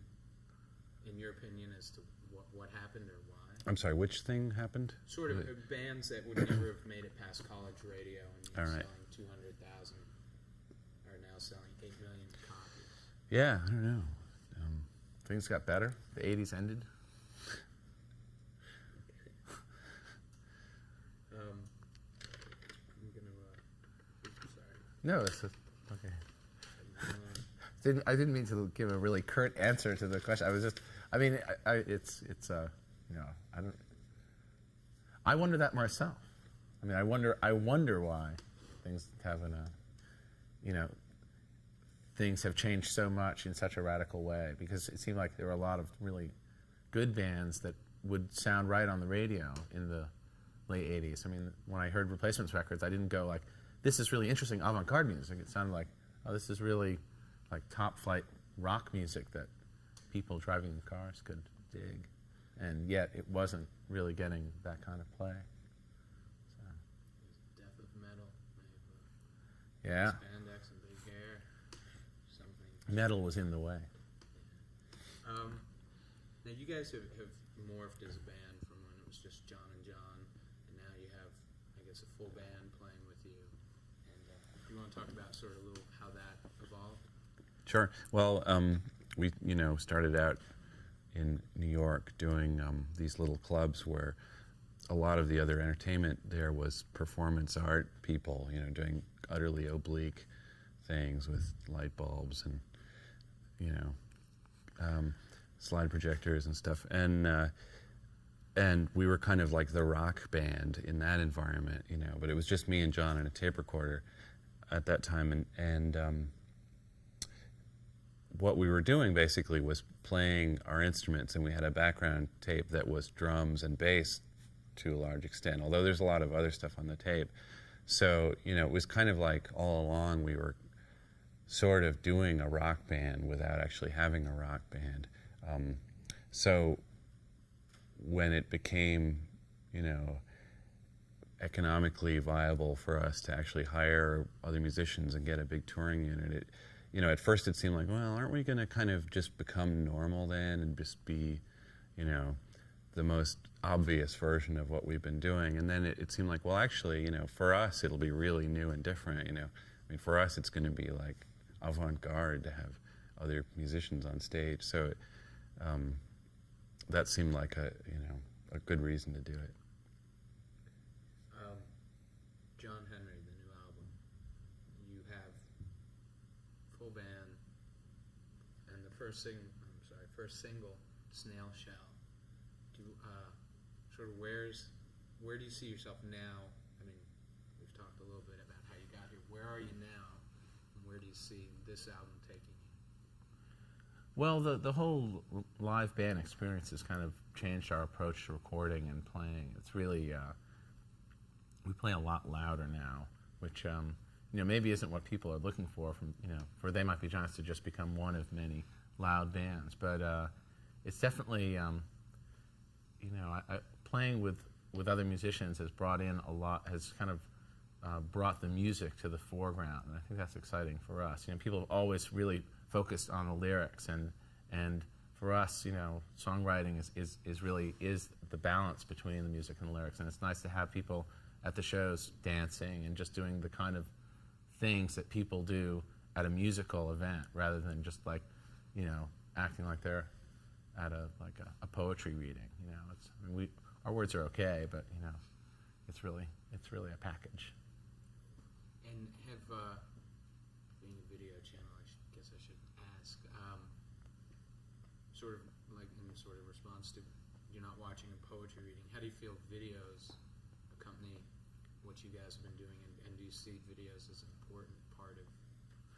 in your opinion, as to what happened or why?
I'm sorry, which thing happened?
Sort of bands that would never have made it past college radio and
All right.
selling 200,000 are now selling 8 million copies.
Yeah, I don't know.
Things got better. The 80s ended.
I'm gonna. Sorry.
No, that's okay. I didn't mean to give a really curt answer to the question. I was just, I mean, it's I don't. I wonder that myself. I mean, I wonder why things haven't, things have changed so much in such a radical way, because it seemed like there were a lot of really good bands that would sound right on the radio in the late 80s. I mean, when I heard Replacements records, I didn't go like, this is really interesting avant-garde music. It sounded like, oh, this is really like top-flight rock music that people driving in cars could dig. And yet it wasn't really getting that kind of play. So.
Death of Metal, maybe.
Yeah.
Spandex and big hair. Something.
Metal was in the way.
Yeah. Now you guys have morphed as a band from when it was just John and John, and now you have, I guess, a full band playing with you. And you want to talk about sort of a little how that evolved?
Sure. Well, we started out in New York doing these little clubs where a lot of the other entertainment there was performance art people, doing utterly oblique things with light bulbs and slide projectors and stuff, and we were kind of like the rock band in that environment, but it was just me and John and a tape recorder at that time, and what we were doing basically was playing our instruments, and we had a background tape that was drums and bass to a large extent, although there's a lot of other stuff on the tape.
So, it was kind of like all along we were sort of doing a rock band without actually having a rock band. So when it became, economically viable for us to actually hire other musicians and get a big touring unit, at first it seemed like, well, aren't we going to kind of just become normal then and just be, the most obvious version of what we've been doing? And then it seemed like, well, actually, for us it'll be really new and different. For us it's going to be like avant-garde to have other musicians on stage. So that seemed like a good reason to do it.
John Henry, the new album, you have full band, and the first single, Snail Shell. Where do you see yourself now? I mean, we've talked a little bit about how you got here. Where are you now, and where do you see this album taking you?
Well, the whole live band experience has kind of changed our approach to recording and playing. It's really, we play a lot louder now, which, maybe isn't what people are looking for for They Might Be Giants to just become one of many loud bands. But it's definitely, playing with other musicians has brought in a lot, has kind of brought the music to the foreground, and I think that's exciting for us. People have always really focused on the lyrics, and for us, songwriting is really the balance between the music and the lyrics, and it's nice to have people at the shows dancing and just doing the kind of things that people do at a musical event, rather than just like, acting like they're at a poetry reading. Our words are okay, but it's really a package.
And being a video channel, I guess I should ask, sort of response to you're not watching a poetry reading. How do you feel videos accompany what you guys have been doing, and do you see videos as an important part of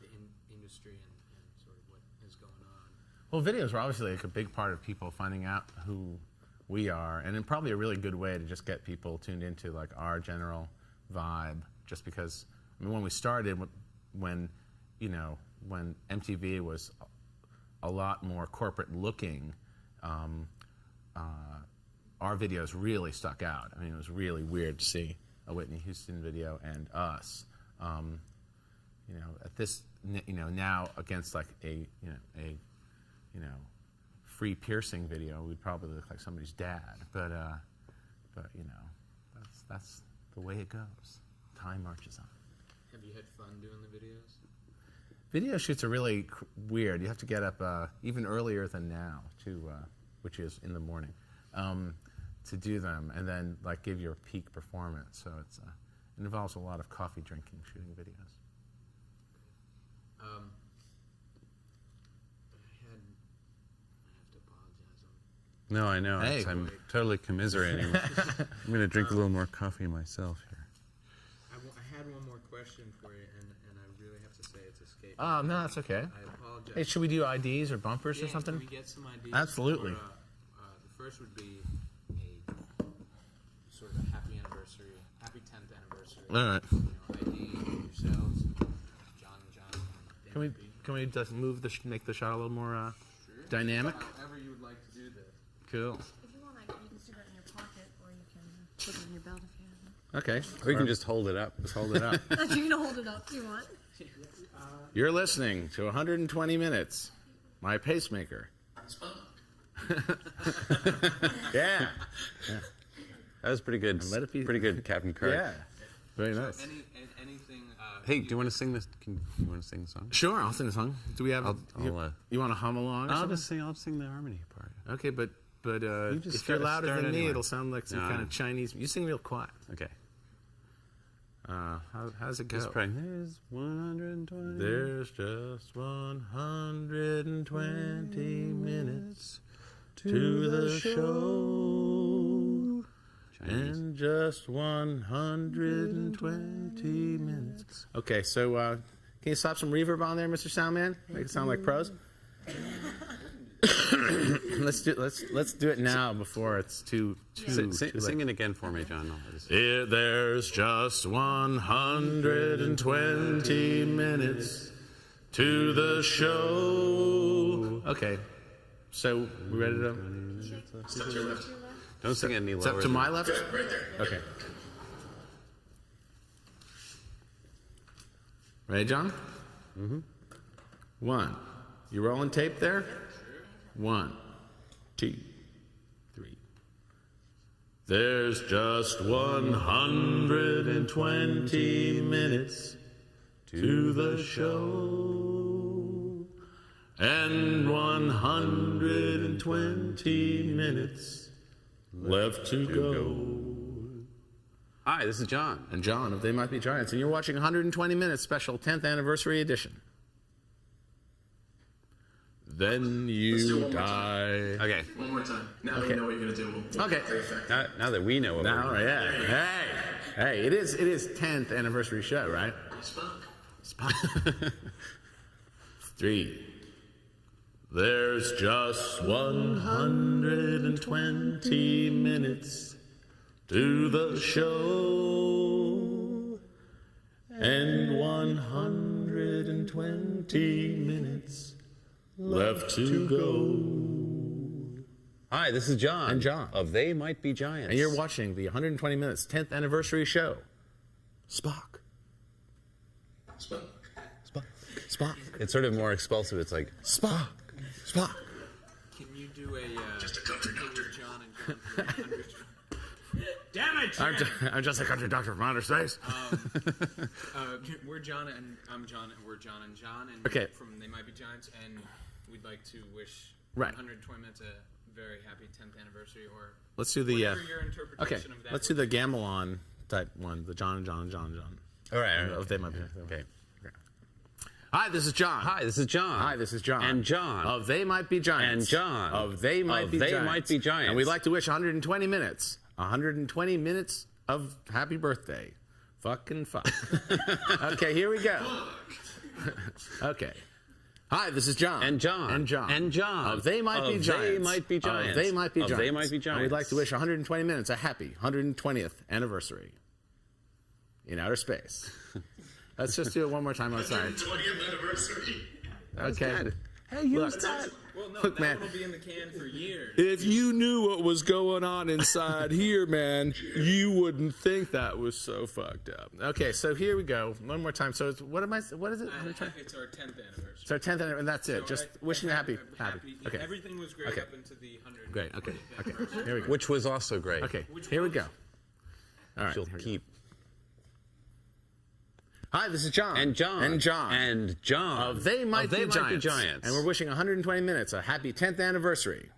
the industry and sort of what is going on?
Well, videos are obviously like a big part of people finding out who we are, and probably a really good way to just get people tuned into like our general vibe. Just because, when we started, when MTV was a lot more corporate looking, our videos really stuck out. It was really weird to see a Whitney Houston video and us. At this, now against like a free piercing video, we'd probably look like somebody's dad. But that's the way it goes. Time marches on.
Have you had fun doing the videos?
Video shoots are really weird. You have to get up even earlier than now, which is in the morning, to do them, and then like give your peak performance. So it involves a lot of coffee drinking, shooting videos. No, I know.
Hey.
I'm totally commiserating. I'm going to drink a little more coffee myself here.
I had one more question for you, and I really have to say it's escaped.
Oh, no, that's okay.
I apologize.
Hey, should we do IDs or bumpers or something?
Can we get some IDs?
Absolutely.
The first would be a sort of a happy 10th anniversary.
All right.
ID yourselves, John and John.
Can we just make the shot a little more dynamic?
However you would like to do this.
Cool.
If you want, you can stick it in your pocket, or you can put it in your belt if you have
Okay. Or you can just hold it up. Just hold it up.
it. You're gonna hold it up. Do you want?
You're listening to 120 Minutes, my pacemaker. Yeah. That was pretty good. Let it be. Pretty good, Captain Kirk. Yeah. Very nice.
Anything.
Hey, do you want to sing this? You want to sing the song? Sure, I'll sing the song. Do we have? You want to hum along? I'll sing the harmony part. Okay, but if you're louder than me, it'll sound like some kind of Chinese. You sing real quiet. Okay. How's it go? There's 120. There's just 120 minutes to the show, and just 120 minutes. Okay, so can you slap some reverb on there, Mr. Soundman? Make it sound like pros. let's do it now before it's too late.
Sing it again for me, John.
There's just 120 minutes to the show. Okay, so we ready to?
Step to your left. Don't sing it any lower.
Step to my left.
Right there.
Okay. Ready, John?
Mm-hmm.
1. You rolling tape there? 1, 2, 3. There's just 120 minutes to the show, and 120 minutes left to go.
Hi, this is John.
And John of They Might Be Giants, and you're watching 120 Minutes special 10th anniversary edition. Then you die.
Okay.
One more time. Now we know what you're going to do.
Okay.
Now that we know what we're doing.
Yeah. Hey, it is 10th anniversary show, right? Spock. 3. There's just 120 minutes to the show, and 120 minutes left to go.
Hi, this is John.
And John.
Of They Might Be Giants.
And you're watching the 120 Minutes 10th anniversary show. Spock. Spock.
It's sort of more expulsive. It's like,
Spock.
Can you do a just a country doctor, John and John? Damn it!
I'm just a country doctor from outer space.
We're John and I'm John, and we're John and John, and
Okay.
from They Might Be Giants, and we'd like to wish
Right.
120 Minutes a very happy 10th anniversary, or
Let's do the
whatever your interpretation of that.
Let's do the Gamelan type one. The John and John and John and John.
all right.
Of They Might Be. Okay. Hi, this is John.
Hi, this is John.
Hi, this is John.
And John.
Of They Might Be Giants.
And John.
Of They Might
Of
Be
They
Giants.
Might Be Giants.
And we'd like to wish 120 minutes. 120 minutes of happy birthday. Fucking fuck. Okay, here we go. Okay. Hi, this is John.
And John.
And John.
And John.
Of They Might Be
Of
Giants.
They Might Be Giants.
Of They Might Be
Of
Giants.
They Might Be
And we'd like
Giants.
to wish 120 minutes a happy 120th anniversary in outer space. Let's just do it one more time outside.
20th anniversary.
Okay.
Hey, use
Look.
that.
Well, no,
Look,
that
man.
one will be in the can for years.
If you knew what was going on inside here, man, you wouldn't think that was so fucked up. Okay, so here we go. One more time. So it's, what is it?
It's our 10th anniversary.
It's our 10th anniversary, and that's it.
So
Just
I-
wishing you happy. Okay.
Everything was great
Okay.
up into the 100.
Great. Okay. Here we go.
Which was also great.
Okay. Here we go. All right.
She'll
here we go.
keep.
Hi, this is John.
And John.
And John.
And John.
Of They Might Be Giants.
Giants.
And we're wishing 120 minutes a happy 10th anniversary.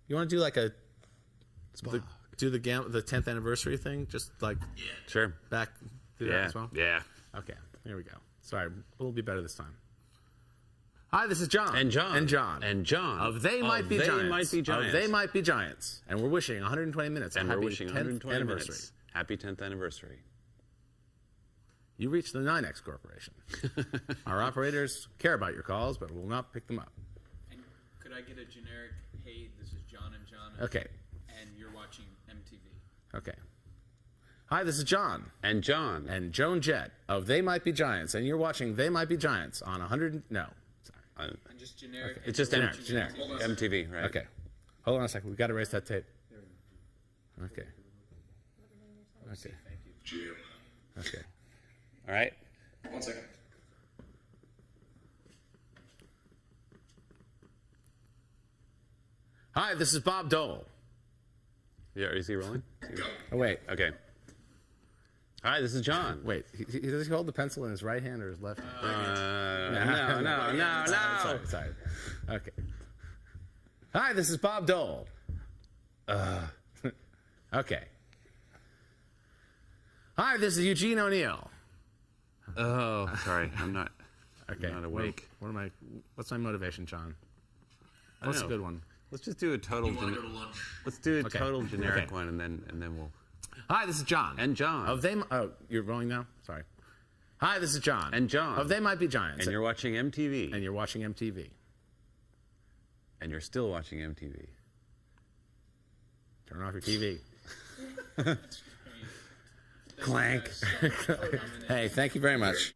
You want to do like a do the 10th anniversary thing? Just like
Sure.
back do that as well?
Yeah.
Okay, here we go. Sorry, we'll be better this time. Hi, this is John.
And John.
And John.
And John.
Of They Might Be
They
Giants.
Might Be Giants.
Of They Might Be Giants. And we're wishing 120 minutes
And
a
we're
happy
wishing
10th
120
anniversary.
minutes. Happy 10th anniversary.
You reached the 9X Corporation. Our operators care about your calls, but will not pick them up.
And could I get a generic, hey, this is John and John.
Okay.
And you're watching MTV.
Okay. Hi, this is John.
And John.
And Joan Jett of They Might Be Giants. And you're watching They Might Be Giants on 100... No. Sorry.
And just generic.
It's just
Generic.
MTV, right?
Okay. Hold on a second. We've got to erase that tape. Okay. Okay.
Jim.
Okay.
All right.
1 second.
Hi, this is Bob Dole.
Yeah, is he rolling?
Oh, wait.
Okay. Hi, this is John.
Wait. Does he hold the pencil in his right hand or his left hand?
No.
Sorry. Okay. Hi, this is Bob Dole. Okay. Hi, this is Eugene O'Neill.
Oh, sorry. I'm not.
Okay.
I'm not awake.
What's my motivation, John?
I don't
What's a
know.
good one?
Let's just do a total.
You want to go to lunch?
Let's do a
Okay.
total generic
Okay.
one, and then we'll.
Hi, this is John.
And John.
Of They. Oh, you're rolling now. Sorry. Hi, this is John.
And John.
Of They Might Be Giants.
And you're watching MTV.
And you're watching MTV.
and you're still watching MTV. Turn off your TV. Clank. Hey, thank you very much.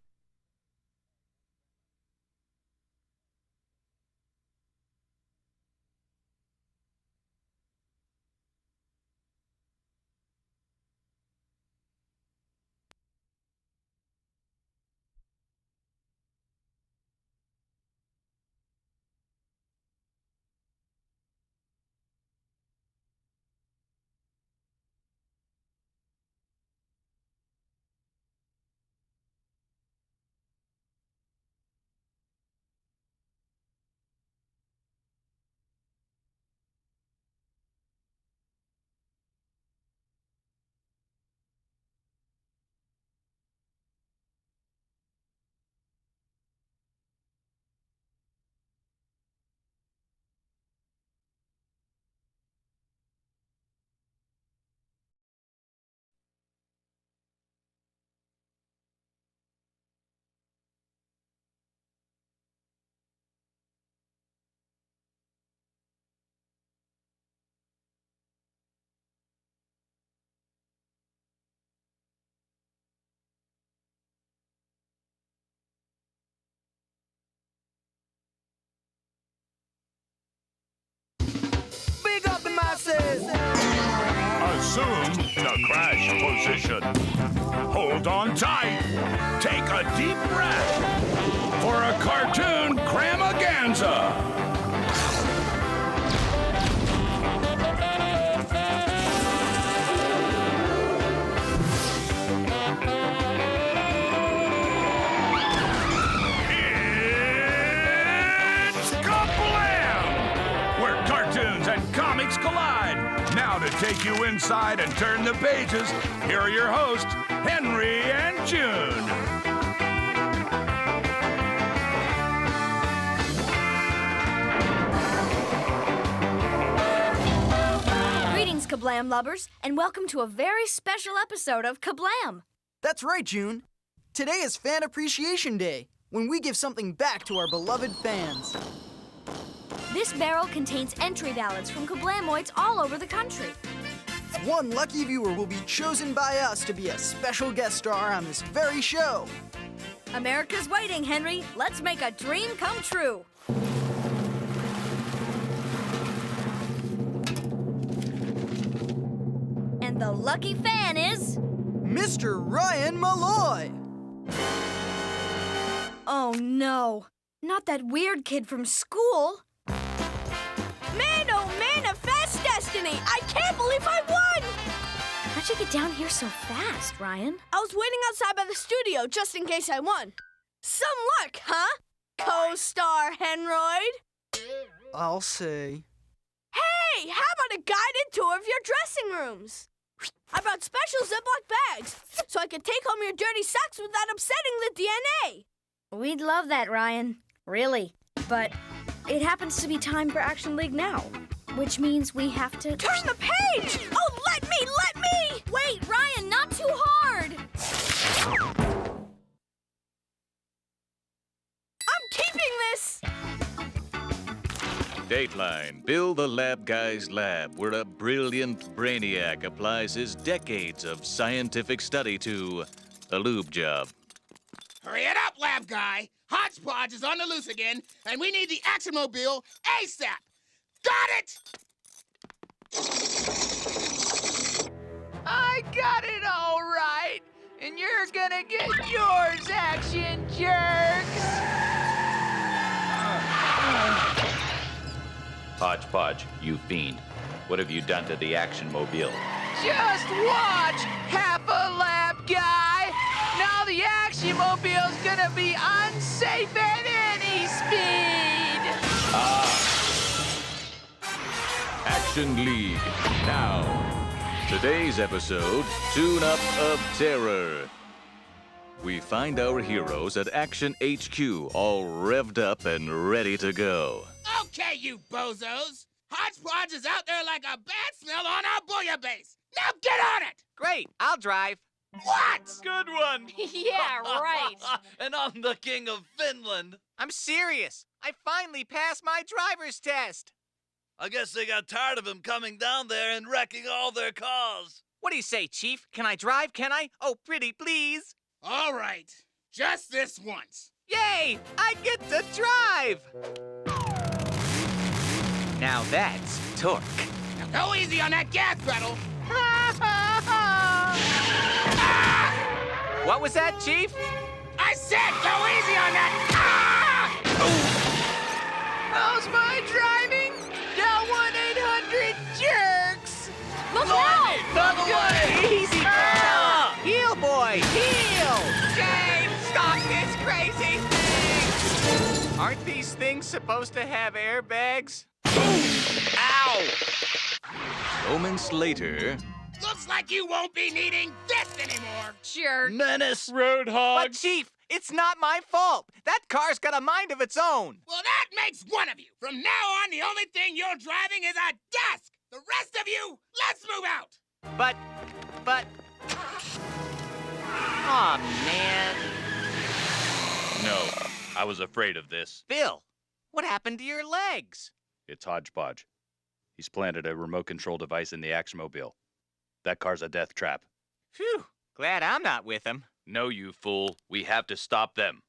Big up the masses!
Assume the crash position. Hold on tight. Take a deep breath for a cartoon cramaganza. It's Kablam! Where cartoons and comics collide. Now to take you inside and turn the pages, here are your hosts, Henry and June.
Greetings, Kablam lovers, and welcome to a very special episode of Kablam.
That's right, June. Today is Fan Appreciation Day, when we give something back to our beloved fans.
This barrel contains entry ballots from Kablamoids all over the country.
One lucky viewer will be chosen by us to be a special guest star on this very show.
America's waiting, Henry. Let's make a dream come true. And the lucky fan is...
Mr. Ryan Malloy.
Oh, no. Not that weird kid from school.
Man, oh, manifest destiny! I can't believe I won!
How'd you get down here so fast, Ryan?
I was waiting outside by the studio just in case I won. Some luck, huh? Co-star Henroyd?
I'll say.
Hey, how about a guided tour of your dressing rooms? I brought special Ziploc bags so I could take home your dirty socks without upsetting the DNA.
We'd love that, Ryan. Really. But it happens to be time for Action League now, which means we have to...
Turn the page! Oh, let me!
Wait, Ryan, not too hard!
I'm keeping this!
Dateline, Bill the Lab Guy's lab, where a brilliant brainiac applies his decades of scientific study to a lube job.
Hurry it up, lab guy! Hodgepodge is on the loose again, and we need the Action-mobile ASAP! Got it!
I got it all right, and you're gonna get yours, action jerks!
Hodgepodge, you fiend. What have you done to the Action-mobile?
Just watch, half a lab guy! Now the Action-mobile's gonna be unsafe at any speed!
Action League, now. Today's episode, Tune Up of Terror. We find our heroes at Action HQ, all revved up and ready to go.
Okay, you bozos! Hodgepodge is out there like a bad smell on our bouillabaisse! Now get on it!
Great, I'll drive.
What?
Good one.
Yeah, right.
And I'm the king of Finland. I'm serious. I finally passed my driver's test.
I guess they got tired of him coming down there and wrecking all their cars.
What do you say, Chief? Can I drive, can I? Oh, pretty please.
All right, just this once.
Yay! I get to drive! Now that's torque.
Now go easy on that gas pedal.
What was that, Chief?
I said go easy on that.
How's my driving? Dial 1-800-JERKS!
Look out!
Fuck away! Easy now! Heel, boy! Heel! James, stop this crazy thing! Aren't these things supposed to have airbags? Ow!
Moments later.
Looks like you won't be needing this anymore.
Jerk.
Menace.
Roadhog. But, Chief, it's not my fault. That car's got a mind of its own.
Well, that makes one of you. From now on, the only thing you're driving is a desk. The rest of you, let's move out.
But... Aw, man.
No, I was afraid of this.
Bill, what happened to your legs?
It's hodgepodge. He's planted a remote control device in the Actionmobile. That car's a death trap.
Phew, glad I'm not with him.
No, you fool. We have to stop them.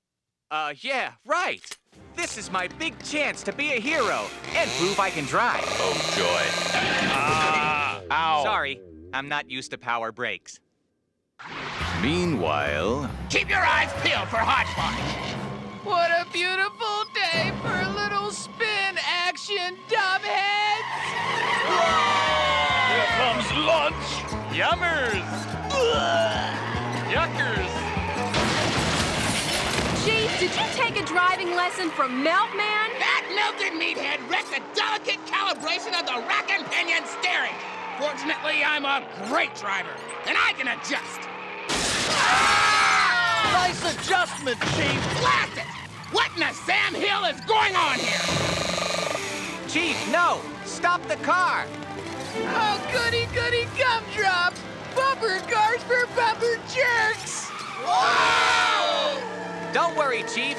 Yeah, right. This is my big chance to be a hero and prove I can drive.
Oh, joy. Ah! Ow!
Sorry, I'm not used to power brakes.
Meanwhile...
Keep your eyes peeled for hodgepodge.
What a beautiful day for a little spin action, dumbheads!
Here comes lunch! Yummers! Yuckers!
Chief, did you take a driving lesson from Meltman?
That melted meathead wrecked the delicate calibration of the rack and pinion steering. Fortunately, I'm a great driver, and I can adjust.
Nice adjustment, Chief!
Blast it! What in the Sam Hill is going on here?
Chief, no! Stop the car! Oh, goody gumdrops! Bumper cars for bumper jerks!
Whoa!
Don't worry, Chief.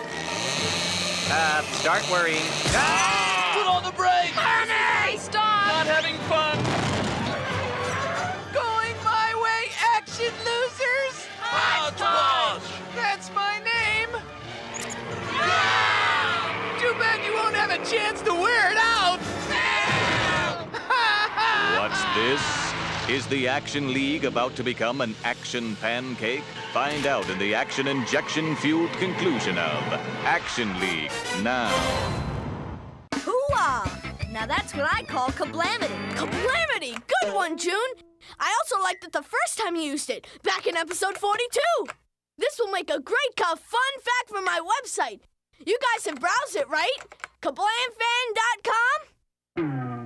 Start worrying.
Put on the brakes!
Honey!
Stop!
Not having fun!
Going my way, action losers!
Hodgepodge!
That's my name! Too bad you won't have a chance to wear it out!
What's this? Is the Action League about to become an action pancake? Find out in the action injection-fueled conclusion of Action League now.
Hooah! Now that's what I call kablamity.
Kablamity! Good one, June! I also liked it the first time you used it, back in episode 42. This will make a great fun fact for my website. You guys have browsed it, right? KablamFan.com?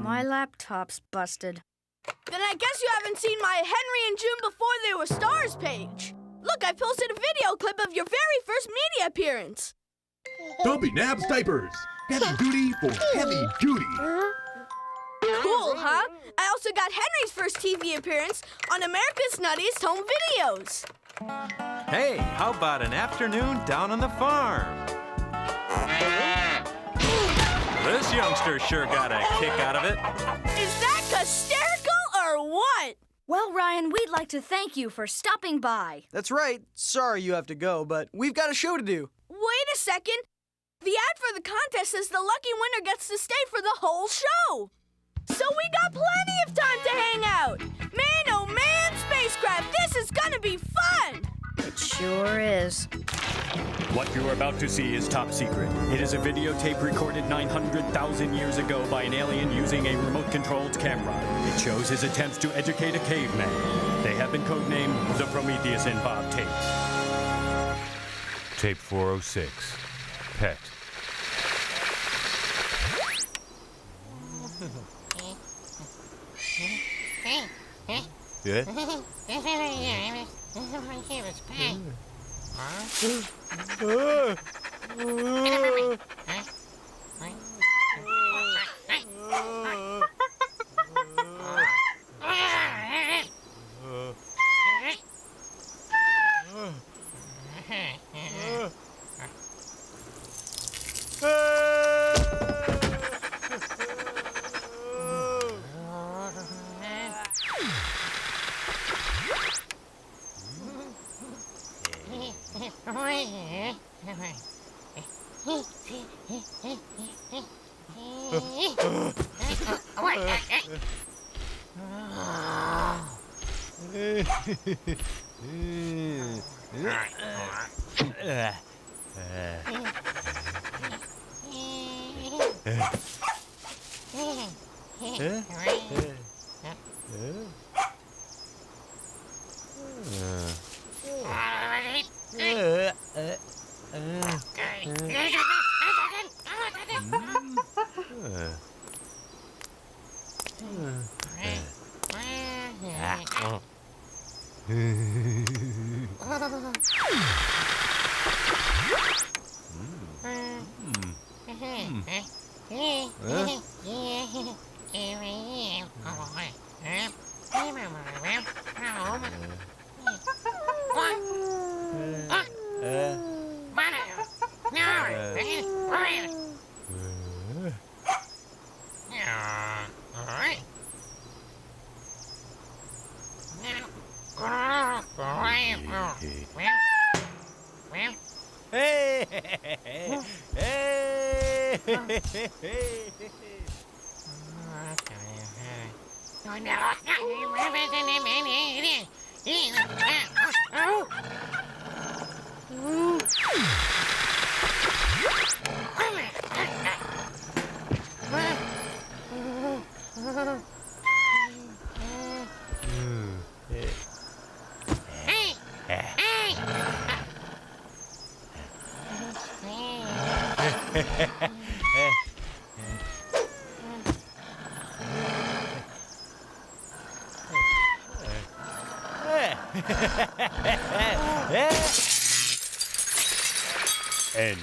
My laptop's busted.
Then I guess you haven't seen my Henry and June Before They Were Stars page. Look, I posted a video clip of your very first media appearance.
Dumpy Nabs diapers. Heavy duty for heavy duty.
Cool, huh? I also got Henry's first TV appearance on America's Nuttiest Home Videos.
Hey, how about an afternoon down on the farm? This youngster sure got a kick out of it.
Is that hysterical or what?
Well, Ryan, we'd like to thank you for stopping by.
That's right. Sorry you have to go, but we've got a show to do.
Wait a second. The ad for the contest says the lucky winner gets to stay for the whole show. So we got plenty of time to hang out. Man, oh man, spacecraft, this is gonna be fun.
It sure is.
What you're about to see is top secret. It is a videotape recorded 900,000 years ago by an alien using a remote-controlled camera. It shows his attempts to educate a caveman. They have been codenamed the Prometheus and Bob tapes.
Tape 406. Pet. Yeah?
End.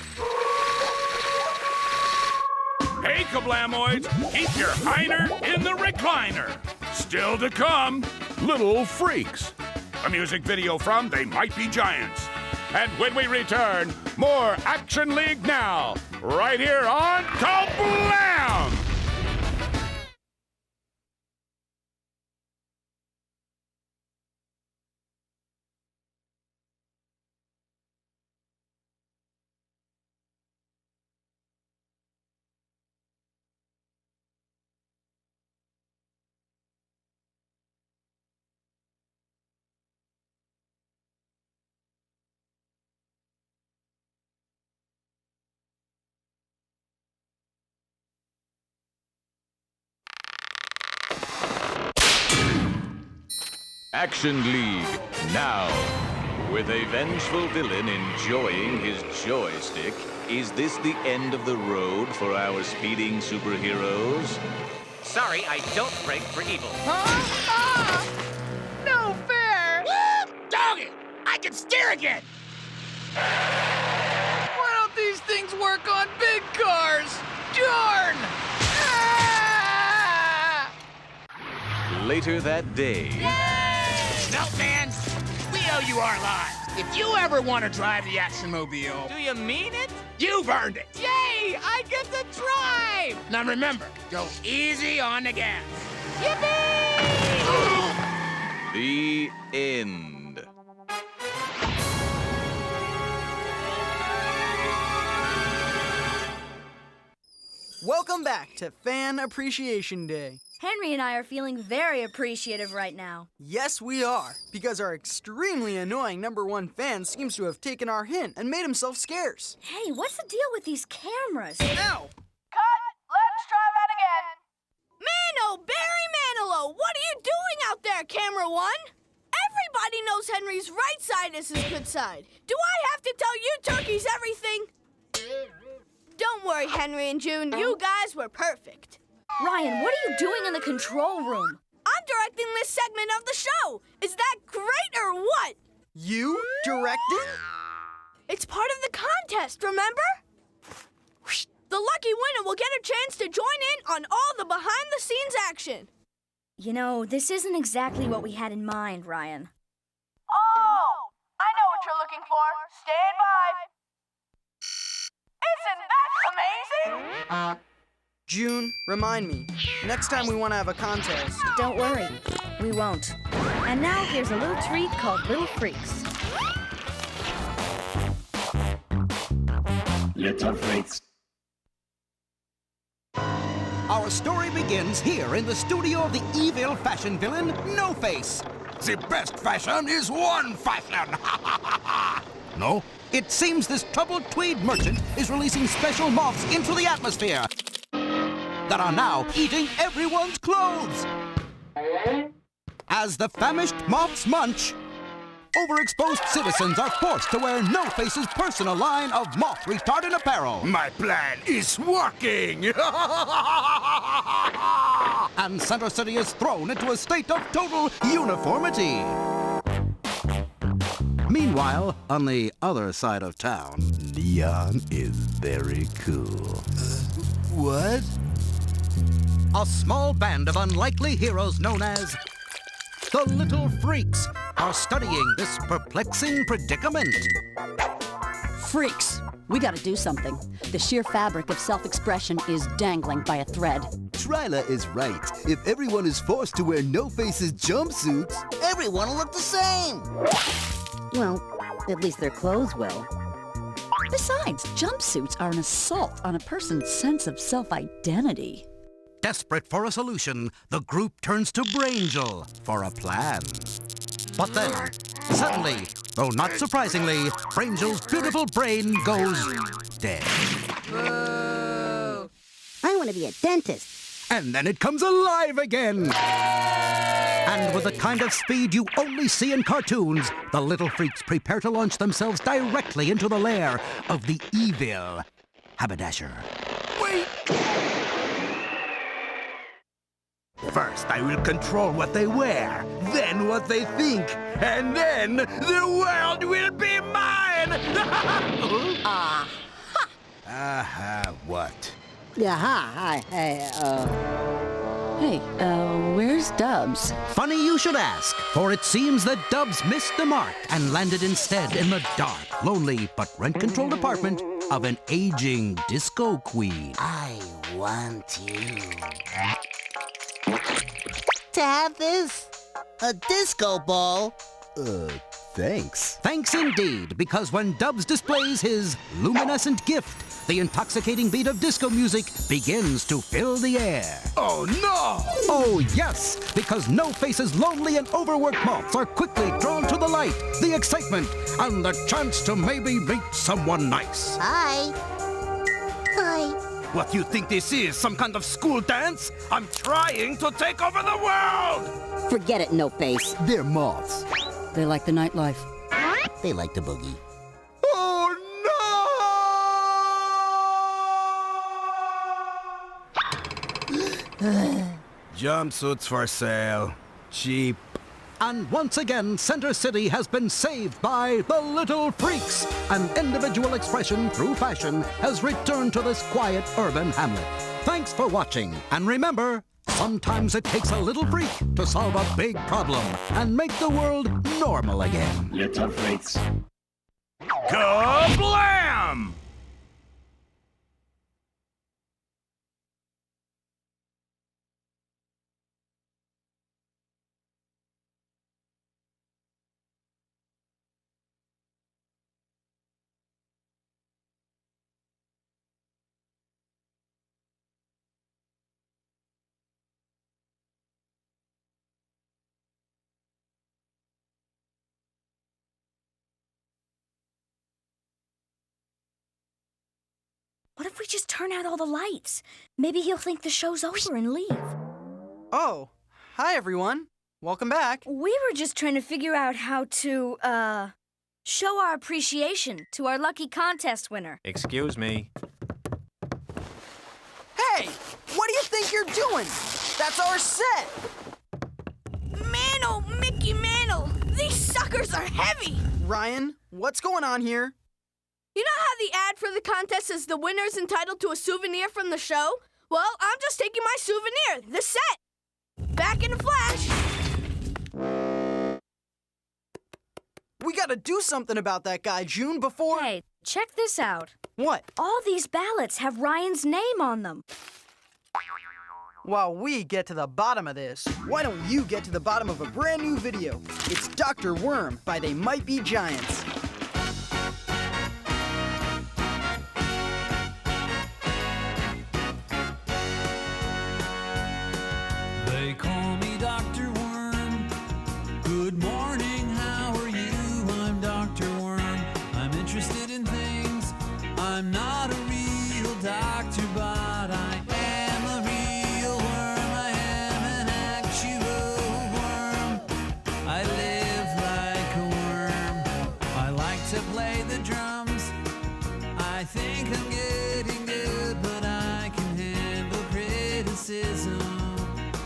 Hey, Kablamoids, keep your hinder in the recliner. Still to come, Little Freaks, a music video from They Might Be Giants. And when we return, more Action League Now, right here on Kablam!
Action League now. With a vengeful villain enjoying his joystick, is this the end of the road for our speeding superheroes?
Sorry, I don't break for evil.
No fair! Woo! Doggy! I can steer again!
Why don't these things work on big cars? Darn!
Later that day.
Meltman, we owe you our lives. If you ever want to drive the Action-mobile...
Do you mean it?
You've earned it.
Yay! I get to drive!
Now remember, go easy on the gas.
Yippee!
The end.
Welcome back to Fan Appreciation Day.
Henry and I are feeling very appreciative right now.
Yes, we are, because our extremely annoying #1 fan seems to have taken our hint and made himself scarce.
Hey, what's the deal with these cameras?
Ow!
Let's try that again. Mano, Barry Manilow, what are you doing out there, Camera One? Everybody knows Henry's right side is his good side. Do I have to tell you turkeys everything? Don't worry, Henry and June, you guys were perfect.
Ryan, what are you doing in the control room?
I'm directing this segment of the show. Is that great or what?
You directing?
It's part of the contest, remember? The lucky winner will get a chance to join in on all the behind-the-scenes action.
You know, this isn't exactly what we had in mind, Ryan.
Oh, I know what you're looking for. Stand by. Isn't that amazing?
June, remind me. Next time we want to have a contest.
Don't worry, we won't. And now here's a little treat called Little Freaks.
Little Freaks.
Our story begins here in the studio of the evil fashion villain, No Face.
The best fashion is one fashion.
No? It seems this troubled tweed merchant is releasing special moths into the atmosphere that are now eating everyone's clothes. As the famished moths munch, overexposed citizens are forced to wear No Face's personal line of moth-retardant apparel.
My plan is working.
And Center City is thrown into a state of total uniformity. Meanwhile, on the other side of town, neon is very cool. What? A small band of unlikely heroes known as the Little Freaks are studying this perplexing predicament.
Freaks, we gotta do something. The sheer fabric of self-expression is dangling by a thread.
Tryla is right. If everyone is forced to wear No Face's jumpsuits, everyone will look the same.
Well, at least their clothes will. Besides, jumpsuits are an assault on a person's sense of self-identity.
Desperate for a solution, the group turns to Brangel for a plan. But then, suddenly, though not surprisingly, Brangel's beautiful brain goes dead.
I want to be a dentist.
And then it comes alive again. And with the kind of speed you only see in cartoons, the Little Freaks prepare to launch themselves directly into the lair of the evil haberdasher.
Wait!
First, I will control what they wear, then what they think, and then the world will be mine!
What?
Hey, where's Dubs?
Funny you should ask, for it seems that Dubs missed the mark and landed instead in the dark, lonely, but rent-controlled apartment of an aging disco queen.
I want you to have this. A disco ball.
Thanks. Thanks indeed, because when Dubs displays his luminescent gift, the intoxicating beat of disco music begins to fill the air.
Oh, no!
Oh, yes, because No Face's lonely and overworked moths are quickly drawn to the light, the excitement, and the chance to maybe meet someone nice.
Hi. Hi.
What do you think this is? Some kind of school dance? I'm trying to take over the world!
Forget it, No Face.
They're moths.
They like the nightlife.
They like the boogie.
Oh,
Jumpsuits for sale. Cheap. And once again, Center City has been saved by the Little Freaks. An individual expression through fashion has returned to this quiet urban hamlet. Thanks for watching. And remember, sometimes it takes a little freak to solve a big problem and make the world normal again.
Little Freaks.
Kablam!
What if we just turn out all the lights? Maybe he'll think the show's over and leave.
Oh, hi everyone. Welcome back.
We were just trying to figure out how to, show our appreciation to our lucky contest winner.
Excuse me.
Hey, what do you think you're doing? That's our set.
Mantle, Mickey Mantle, these suckers are heavy.
Ryan, what's going on here?
You know how the ad for the contest says the winner's entitled to a souvenir from the show? Well, I'm just taking my souvenir, the set. Back in a flash.
We gotta do something about that guy, June, before...
Hey, check this out.
What?
All these ballots have Ryan's name on them.
While we get to the bottom of this, why don't you get to the bottom of a brand new video? It's Dr. Worm by They Might Be Giants.
I'm not a real doctor, but I am a real worm. I am an actual worm. I live like a worm. I like to play the drums. I think I'm getting good, but I can handle criticism.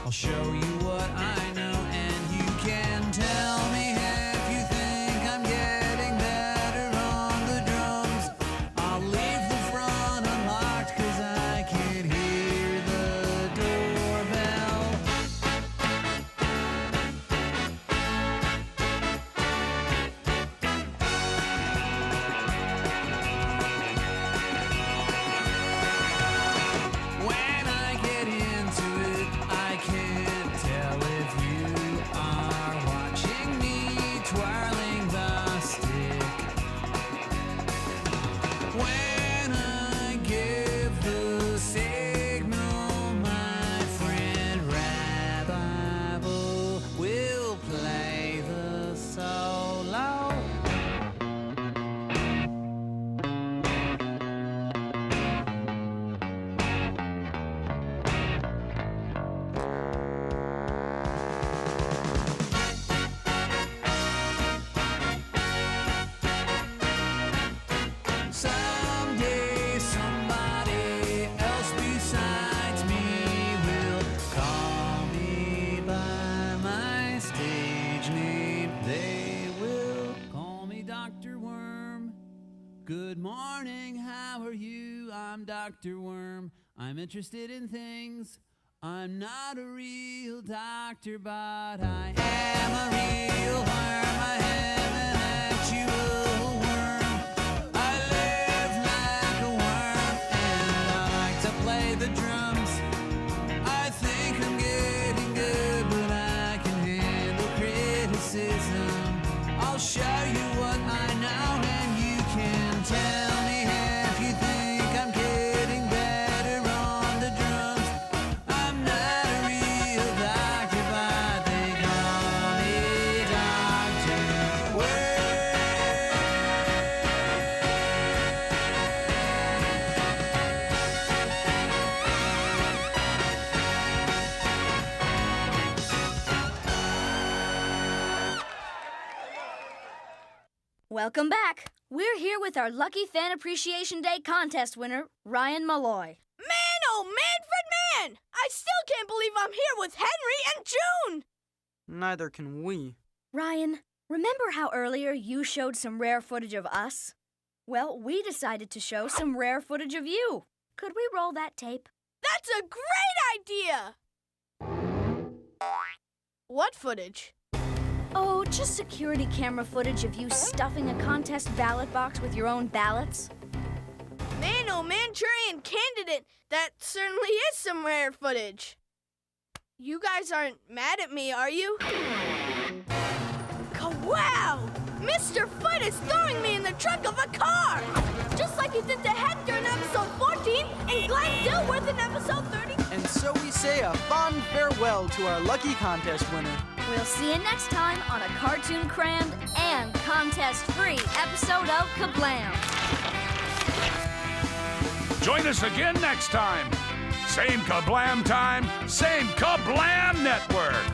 I'll show you what I know, and you can tell me if you think I'm getting better on the drums. I'll leave the front unlocked, 'cause I can hear the doorbell. When I get into it, I can't tell if you are watching me twirling the stick. When I give the signal, my friend Rabbi will play the solo. Someday somebody else besides me will call me by my stage name. They will call me Dr. Worm. Good morning, how are you? I'm Dr. Worm. I'm interested in things. I'm not a real doctor, but I am a real worm. I am an actual worm. I live like a worm, and I like to play the drums. I think I'm getting good, but I can handle criticism. I'll show you what I know, and you can tell me if you think I'm getting better on the drums. I'm not a real doctor, but they call me Dr.
Welcome back. We're here with our Lucky Fan Appreciation Day contest winner, Ryan Malloy.
Man, oh Manfred man! I still can't believe I'm here with Henry and June!
Neither can we.
Ryan, remember how earlier you showed some rare footage of us? Well, we decided to show some rare footage of you. Could we roll that tape?
That's a great idea! What footage?
Oh, just security camera footage of you stuffing a contest ballot box with your own ballots.
Man, oh Manchurian candidate, that certainly is some rare footage. You guys aren't mad at me, are you? Wow! Mr. Foot is throwing me in the trunk of a car! Just like he did to Hector in episode 14 and Glenn Dilworth in episode 30.
And so we say a fond farewell to our lucky contest winner.
We'll see you next time on a cartoon-crammed and contest-free episode of Kablam!
Join us again next time. Same Kablam time, same Kablam network.